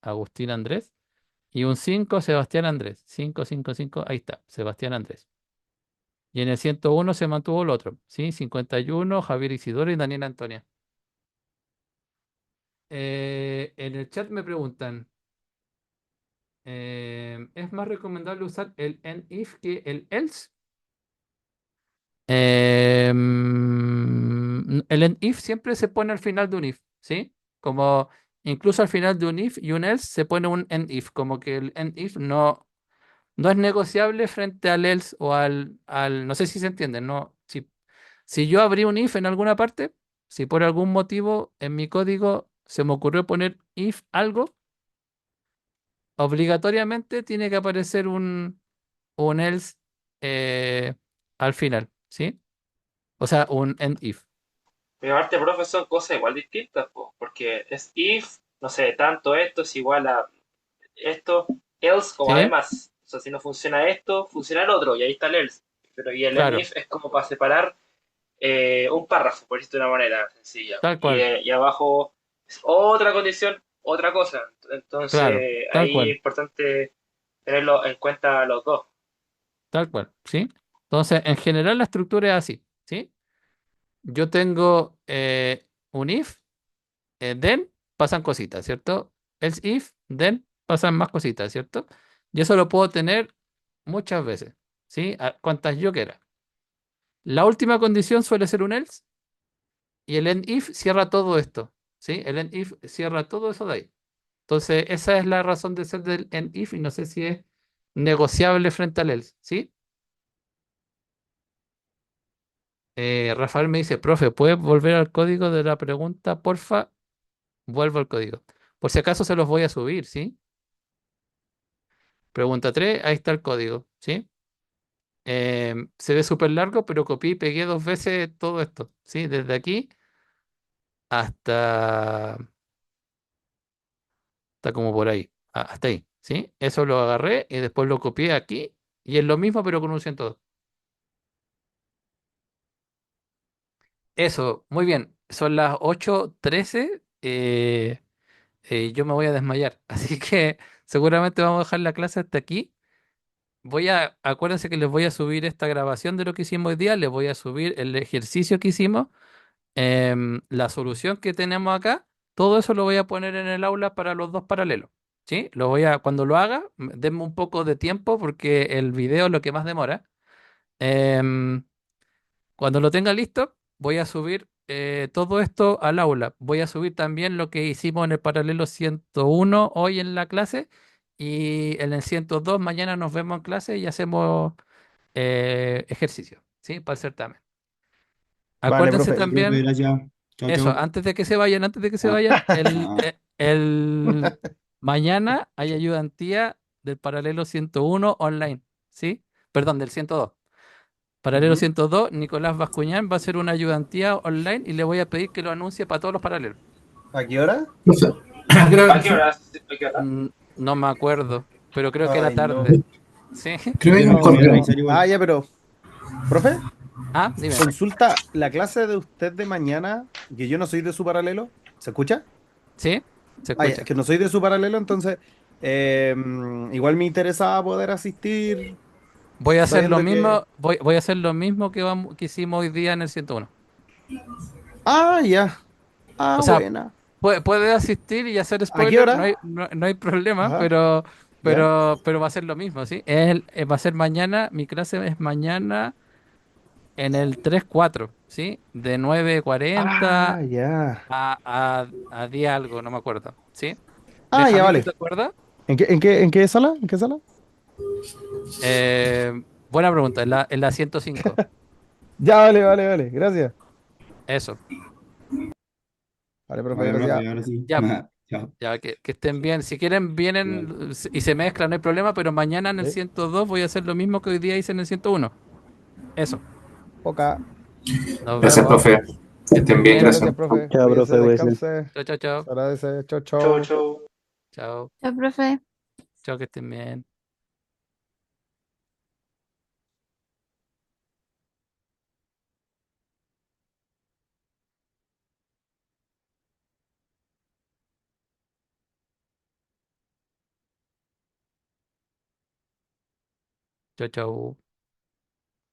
Agustín Andrés. Y un 5 Sebastián Andrés. 5 5 5 ahí está, Sebastián Andrés. Y en el 101 se mantuvo el otro, ¿sí? 51 Javier Isidoro y Daniel Antonia. En el chat me preguntan, ¿es más recomendable usar el if que el else? El if siempre se pone al final de un if, ¿sí? Como incluso al final de un if y un else se pone un if, como que el if no es negociable frente al else o no sé si se entiende, no, si yo abrí un if en alguna parte, si por algún motivo en mi código se me ocurrió poner if algo, obligatoriamente tiene que aparecer un else al final, ¿sí? O sea, un end if. Pero aparte, profe, son cosas igual distintas, po, porque es if, no sé, tanto esto es igual a esto, else como ¿Sí? además. O sea, si no funciona esto, funciona el otro, y ahí está el else. Pero y el end Claro, if es como para separar un párrafo, por decirlo de una manera sencilla. tal cual, Y abajo es otra condición, otra cosa. claro, Entonces, tal ahí cual, es importante tenerlo en cuenta los dos. tal cual, ¿sí? Entonces, en general la estructura es así, ¿sí? Yo tengo un if, then pasan cositas, ¿cierto? Else if, then pasan más cositas, ¿cierto? Y eso lo puedo tener muchas veces, ¿sí? Cuantas yo quiera. La última condición suele ser un else y el end if cierra todo esto, ¿sí? El end if cierra todo eso de ahí. Entonces, esa es la razón de ser del end if y no sé si es negociable frente al else, ¿sí? Rafael me dice, profe, ¿puedes volver al código de la pregunta, porfa? Vuelvo al código. Por si acaso se los voy a subir, ¿sí? Pregunta 3, ahí está el código, ¿sí? Se ve súper largo, pero copié y pegué dos veces todo esto, ¿sí? Desde aquí hasta, hasta como por ahí, hasta ahí, ¿sí? Eso lo agarré y después lo copié aquí y es lo mismo, pero con un 102. Eso, muy bien. Son las 8:13. Yo me voy a desmayar, así que seguramente vamos a dejar la clase hasta aquí. Acuérdense que les voy a subir esta grabación de lo que hicimos hoy día, les voy a subir el ejercicio que hicimos, la solución que tenemos acá, todo eso lo voy a poner en el aula para los dos paralelos, ¿sí? Cuando lo haga, denme un poco de tiempo porque el video es lo que más demora. Em, Cuando lo tenga listo, voy a subir todo esto al aula. Voy a subir también lo que hicimos en el paralelo 101 hoy en la clase y en el 102 mañana nos vemos en clase y hacemos ejercicio, ¿sí? Para el certamen. Vale, Acuérdense profe. Sí, profe, también, gracias. Chao, eso, chao. antes de que se Ah, vayan, ah, mañana hay ayudantía del paralelo 101 online, ¿sí? Perdón, del 102. Paralelo Ujú. 102, Nicolás Bascuñán va a hacer una ayudantía online y le voy a pedir que lo anuncie para todos los paralelos. ¿A qué hora? Profe, ¿a qué hora, ¿A qué profe? hora? ¿A qué hora? No me acuerdo, pero creo que era Ay, no. tarde. ¿Sí? Creo que hay yo un me voy a correo. revisar Ah, igual. ya, pero, profe, Ah, dime. consulta la clase de usted de mañana, que yo no soy de su paralelo. ¿Se escucha? ¿Sí? Se Ah, ya, es escucha. que no soy de su paralelo, entonces igual me interesaba poder asistir Voy a hacer lo sabiendo que... mismo, voy a hacer lo mismo que hicimos hoy día en el 101. Ah, ya. Ah, O sea, buena. puede asistir y hacer ¿A qué spoiler, hora? no hay problema, Ajá, pero, ya. pero, pero va a ser lo mismo, ¿sí? Va a ser mañana, mi clase es mañana en el 3-4, ¿sí? De 9:40 Ah, ya. a 10 algo, no me acuerdo, ¿sí? Ah, ya, Benjamín, ¿tú vale. te acuerdas? ¿En qué sala? ¿En qué sala? Buena pregunta, en la 105. Ya, vale, vale, vale. Gracias. Eso. Vale, profe, Vale, profe, gracias. ahora sí. Ya, Chao. ya que estén bien. Si quieren, Igual. vienen y se mezclan, no hay problema, pero mañana en el ¿Sí? 102 voy a hacer lo mismo que hoy día hice en el 101. Eso. Poca. Nos Gracias, vemos. profe. Que Que estén estén bien, Muchas bien. gracias. gracias, profe. Chao, Cuídese, profe, cuídese. descanse. Chao, chao, chao. Se agradece. Chau, Chau, chau. chau. Chao, Chao, profe. chao, que estén bien. Chao, chao.